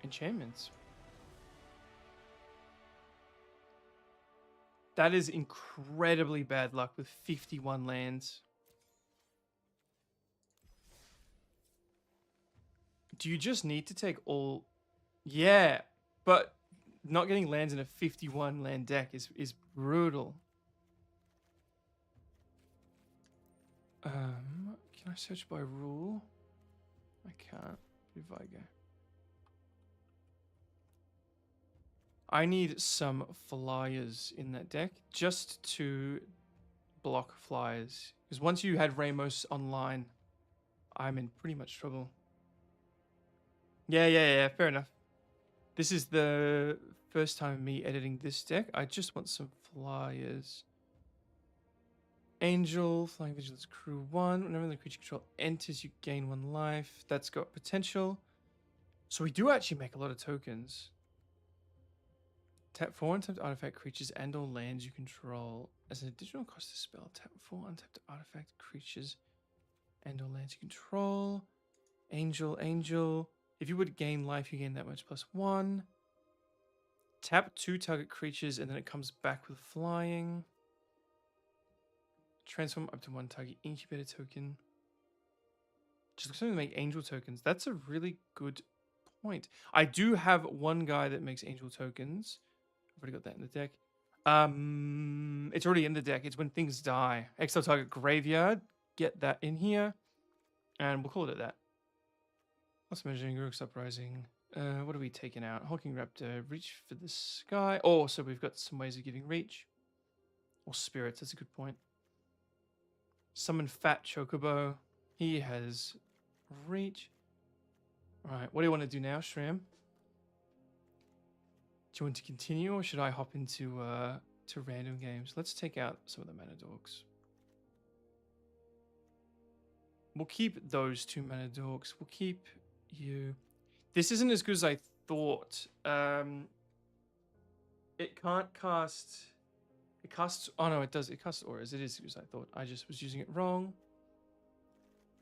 enchantments. That is incredibly bad luck with 51 lands. Do you just need to take all... Yeah, but not getting lands in a 51 land deck is brutal. Can I search by rule? I can't. If I go. I need some flyers in that deck just to block flyers. Because once you had Ramos online, I'm in pretty much trouble. Yeah, fair enough. This is the first time me editing this deck. I just want some flyers. Angel, Flying Vigilance Crew 1. Whenever the creature control enters, you gain 1 life. That's got potential. So we do actually make a lot of tokens. Tap 4 untapped artifact creatures and or lands you control. As an additional cost to spell, tap 4 untapped artifact creatures and or lands you control. Angel. If you would gain life, you gain that much +1. Tap 2 target creatures and then it comes back with flying. Transform up to 1 target incubator token. Just looks like to make angel tokens. That's a really good point. I do have one guy that makes angel tokens. Already got that in the deck. It's already in the deck. It's when things die. Exile target graveyard. Get that in here. And we'll call it at that. What's measuring? Rook's Uprising. What are we taking out? Hawking Raptor. Reach for the sky. Oh, so we've got some ways of giving reach. Or spirits. That's a good point. Summon Fat Chocobo. He has reach. Alright, what do you want to do now, Shram? Do you want to continue, or should I hop into to random games? Let's take out some of the mana dorks. We'll keep those 2 mana dorks. We'll keep you. This isn't as good as I thought. It can't cast. It casts. Oh no, it does. It casts auras. It is as good as I thought. I just was using it wrong.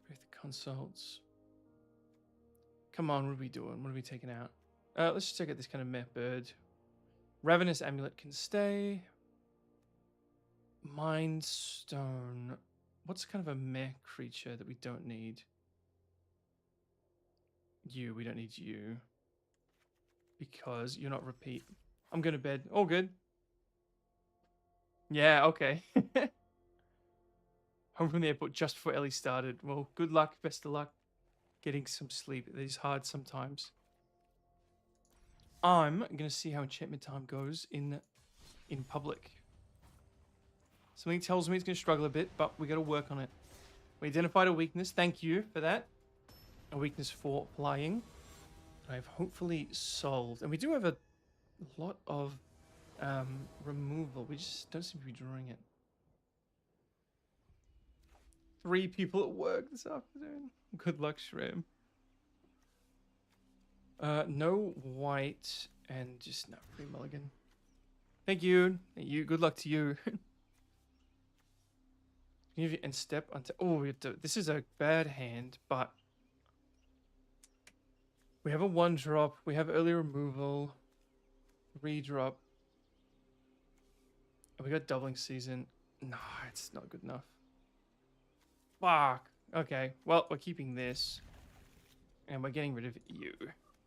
Break the consults. Come on, what are we doing? What are we taking out? Let's just check out this kind of meh bird. Ravenous Amulet can stay. Mind Stone. What's kind of a meh creature that we don't need? You. We don't need you. Because you're not repeat. I'm going to bed. All good. Yeah, okay. Home from the airport just before Ellie started. Well, good luck. Best of luck. Getting some sleep. It is hard sometimes. I'm going to see how enchantment time goes in public. Something tells me it's going to struggle a bit, but we got to work on it. We identified a weakness. Thank you for that. A weakness for flying. I've hopefully solved. And we do have a lot of removal. We just don't seem to be drawing it. 3 people at work this afternoon. Good luck, Shram. No white and just no free mulligan. Thank you. Thank you. Good luck to you. And step onto. Oh, this is a bad hand, but we have a 1-drop. We have early removal, redrop. And we got doubling season. No, it's not good enough. Fuck. Okay. Well, we're keeping this, and we're getting rid of you.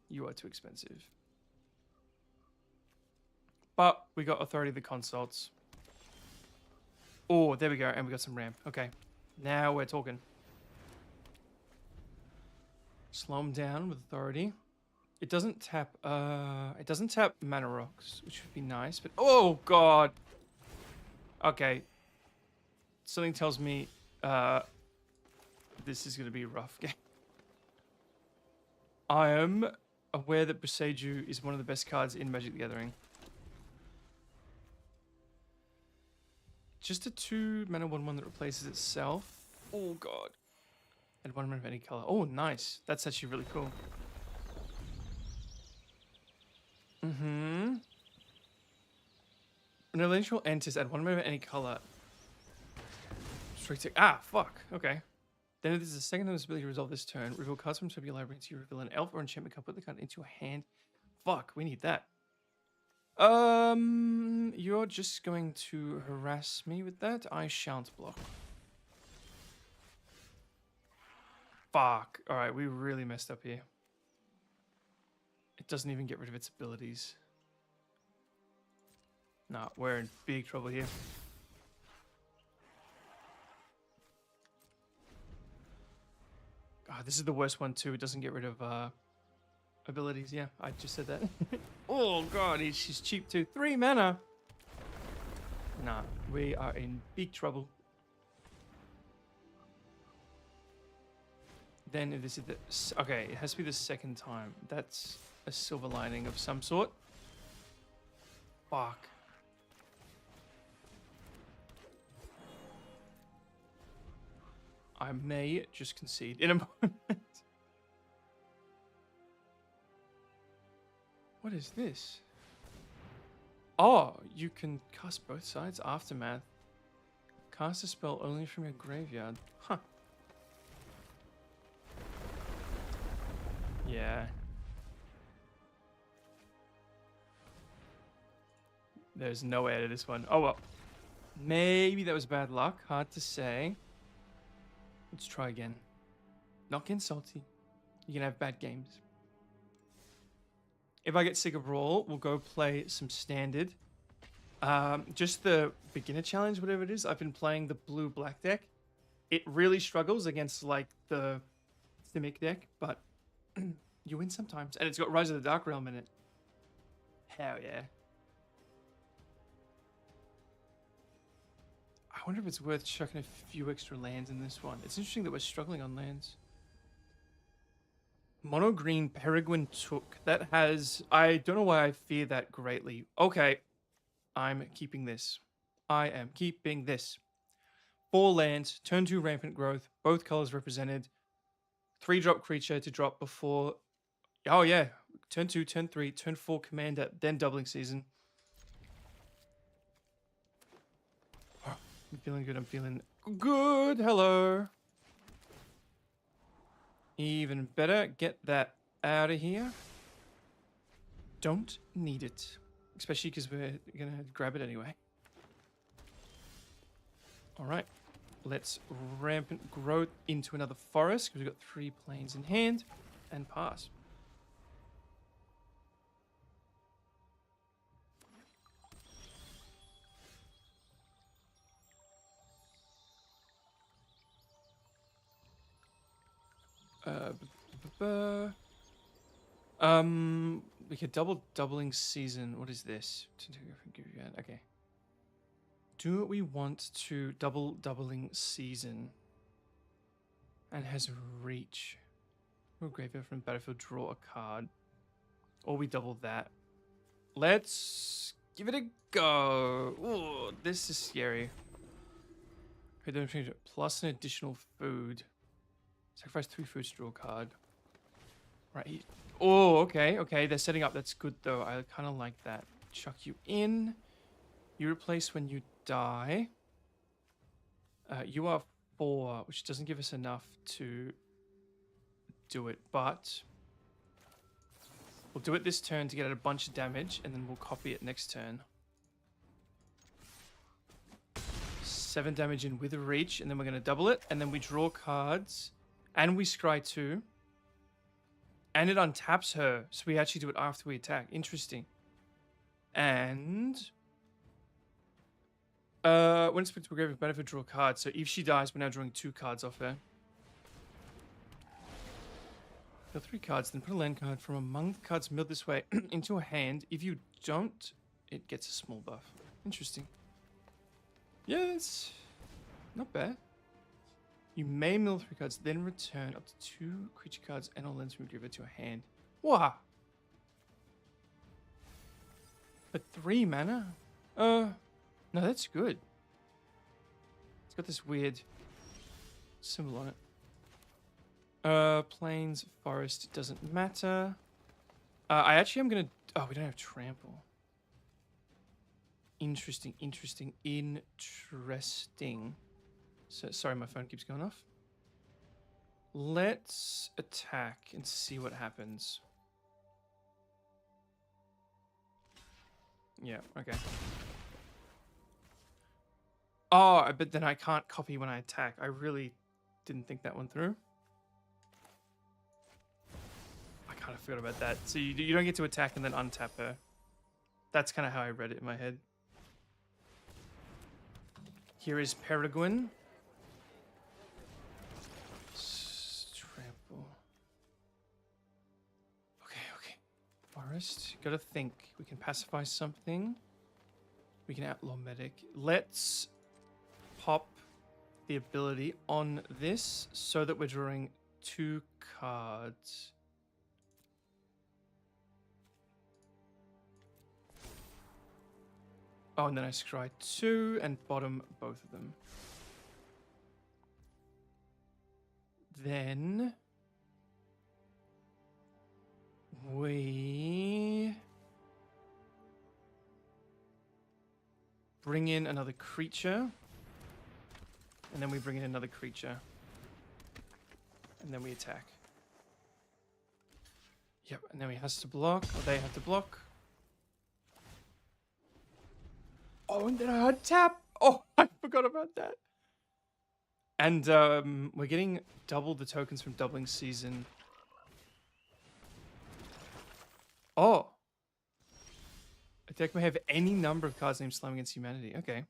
You are too expensive. But we got Authority of the Consults. Oh, there we go. And we got some ramp. Okay. Now we're talking. Slow them down with Authority. It doesn't tap Mana Rocks, which would be nice, but oh god. Okay. Something tells me this is gonna be a rough game. I am aware that Boseiju is one of the best cards in Magic the Gathering. Just a 2 mana 1/1 that replaces itself. Oh god. And 1 mana of any color. Oh, nice. That's actually really cool. Mm-hmm. When an eventual enters, add 1 mana of any color. Straight to. Ah, fuck. Okay. Then it is the second time this ability to resolve this turn. Reveal cards from your library until you reveal an elf or enchantment card. Put the card into your hand. Fuck, we need that. You're just going to harass me with that? I shan't block. Fuck. Alright, we really messed up here. It doesn't even get rid of its abilities. Nah, we're in big trouble here. God, this is the worst one too. It doesn't get rid of abilities. Yeah, I just said that. Oh god, she's cheap too. 3 mana. Nah, we are in big trouble. Then this is the okay. It has to be the second time. That's a silver lining of some sort. Fuck. I may just concede in a moment. What is this? Oh, you can cast both sides. Aftermath. Cast a spell only from your graveyard. Huh. Yeah. There's no way to this one. Oh well. Maybe that was bad luck. Hard to say. Let's try again. Not getting salty. You can have bad games. If I get sick of Brawl, we'll go play some Standard. Just the beginner challenge, whatever it is. I've been playing the blue-black deck. It really struggles against like the Simic deck, but you win sometimes. And it's got Rise of the Dark Realm in it. Hell yeah. I wonder if it's worth chucking a few extra lands in this one. It's interesting that we're struggling on lands. Mono green Peregrine Took. That has... I don't know why I fear that greatly. Okay. I'm keeping this. I am keeping this. 4 lands, turn 2 rampant growth, both colors represented. 3-drop creature to drop before... Oh yeah. Turn 2, turn 3, turn 4 commander, then doubling season. I'm feeling good, I'm feeling good. Hello. Even better, get that out of here. Don't need it. Especially because we're going to grab it anyway. Alright. Let's rampant growth into another forest because we've got 3 planes in hand and pass. We could doubling season. What is this? Okay. Do we want to doubling season? And has reach. We'll graveyard from battlefield, draw a card. Or we double that. Let's give it a go. Ooh, this is scary. Plus an additional food. Sacrifice 3 foods to draw a card. Right. Oh, okay, okay. They're setting up. That's good, though. I kind of like that. Chuck you in. You replace when you die. You are 4, which doesn't give us enough to do it, but we'll do it this turn to get a bunch of damage, and then we'll copy it next turn. 7 damage in with a reach, and then we're going to double it, and then we draw cards, and we scry 2. And it untaps her, so we actually do it after we attack. Interesting. And when it's put to a graveyard, benefit, draw a card. So if she dies, we're now drawing 2 cards off her. Draw 3 cards, then put a land card from among the cards milled this way into a hand. If you don't, it gets a small buff. Interesting. Yeah, it's not bad. You may mill 3 cards, then return up to 2 creature cards and all lands from your graveyard to a hand. Wow. For 3 mana? No, that's good. It's got this weird symbol on it. Plains, forest, doesn't matter. I actually am gonna... Oh, we don't have trample. Interesting, interesting, interesting. So, sorry, my phone keeps going off. Let's attack and see what happens. Yeah, okay. Oh, but then I can't copy when I attack. I really didn't think that one through. I kind of forgot about that. So you don't get to attack and then untap her. That's kind of how I read it in my head. Here is Peregrine. Trample. Okay. Forest. Gotta think. We can pacify something. We can outlaw medic. Let's pop the ability on this so that we're drawing 2 cards. Oh, and then I scry 2 and bottom both of them. Then we bring in another creature. And then we bring in another creature. And then we attack. Yep, and then he has to block, or they have to block. Oh, and then I had tap. Oh, I forgot about that. And we're getting double the tokens from doubling season. Oh. A A deck may have any number of cards named Slime Against Humanity. Okay.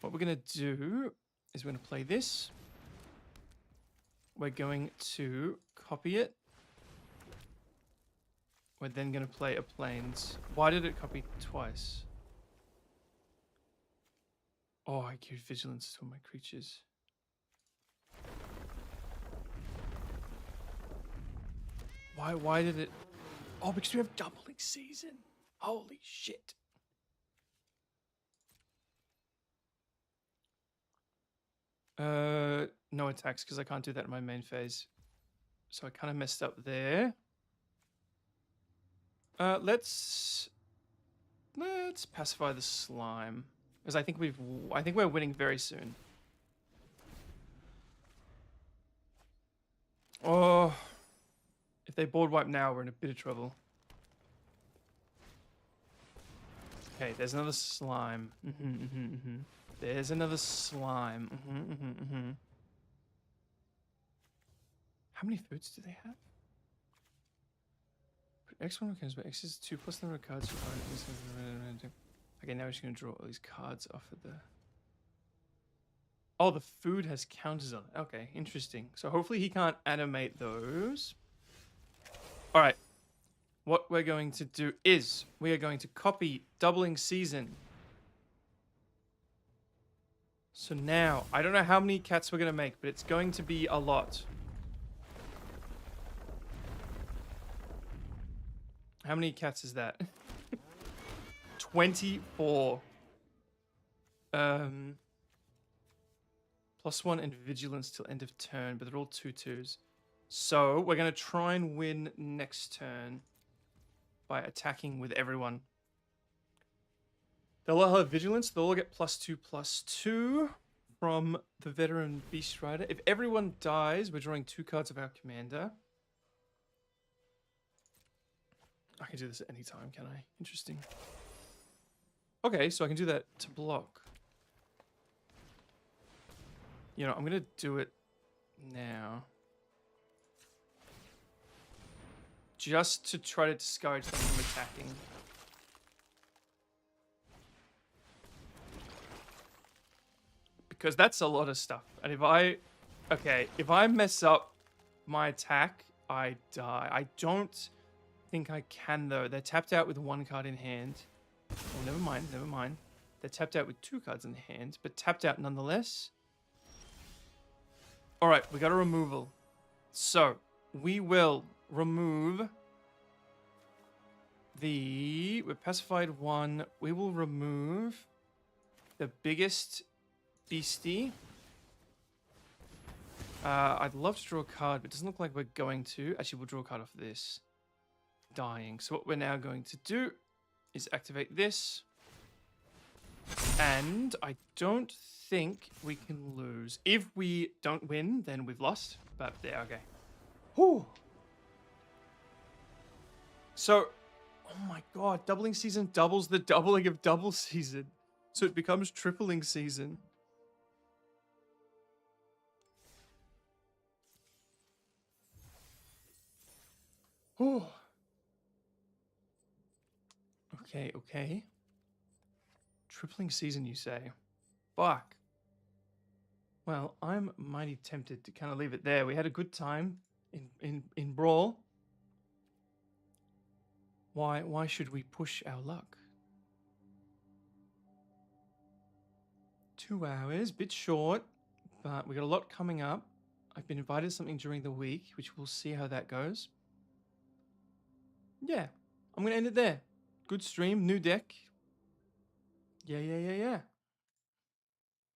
What we're going to do is we're going to play this. We're going to copy it. We're then going to play a Plains. Why did it copy twice? Oh, I give vigilance to my creatures. Why did it... Oh, because we have doubling season. Holy shit. No attacks because I can't do that in my main phase. So I kind of messed up there. Let's pacify the slime because I think we're winning very soon. Oh, if they board wipe now, we're in a bit of trouble. Okay, there's another slime. There's another slime. How many foods do they have? X1 becomes by X is 2 plus the number of cards you find. Okay, now we're just going to draw all these cards off of the... Oh, the food has counters on it. Okay, interesting. So hopefully he can't animate those. All right. What we're going to do is we are going to copy doubling season. So now, I don't know how many cats we're going to make, but it's going to be a lot. How many cats is that? 24. +1 and vigilance till end of turn, but they're all 2/2s. So we're going to try and win next turn by attacking with everyone. They'll all have vigilance. They'll all get +2/+2 from the veteran beast rider. If everyone dies, we're drawing 2 cards of our commander. I can do this at any time, can I? Interesting. Okay, so I can do that to block. You know, I'm going to do it now. Just to try to discourage them from attacking. Because that's a lot of stuff. And if I... Okay, if I mess up my attack, I die. I don't think I can, though. They're tapped out with 1 card in hand. Oh, never mind, never mind. They're tapped out with 2 cards in hand, but tapped out nonetheless. Alright, we got a removal. So, we will remove the... We're pacified 1. We will remove the biggest beastie. I'd love to draw a card, but it doesn't look like we're going to. Actually, we'll draw a card off this. Dying. So what we're now going to do is activate this. And I don't think we can lose. If we don't win, then we've lost. But there, okay. Whew. So, oh my god, doubling season doubles the doubling of double season. So it becomes tripling season. Oh. Okay, okay. Tripling season, you say? Fuck. Well, I'm mighty tempted to kind of leave it there. We had a good time in Brawl. Why should we push our luck? 2 hours, bit short, but we got a lot coming up. I've been invited to something during the week, which we'll see how that goes. Yeah, I'm going to end it there. Good stream, new deck. Yeah.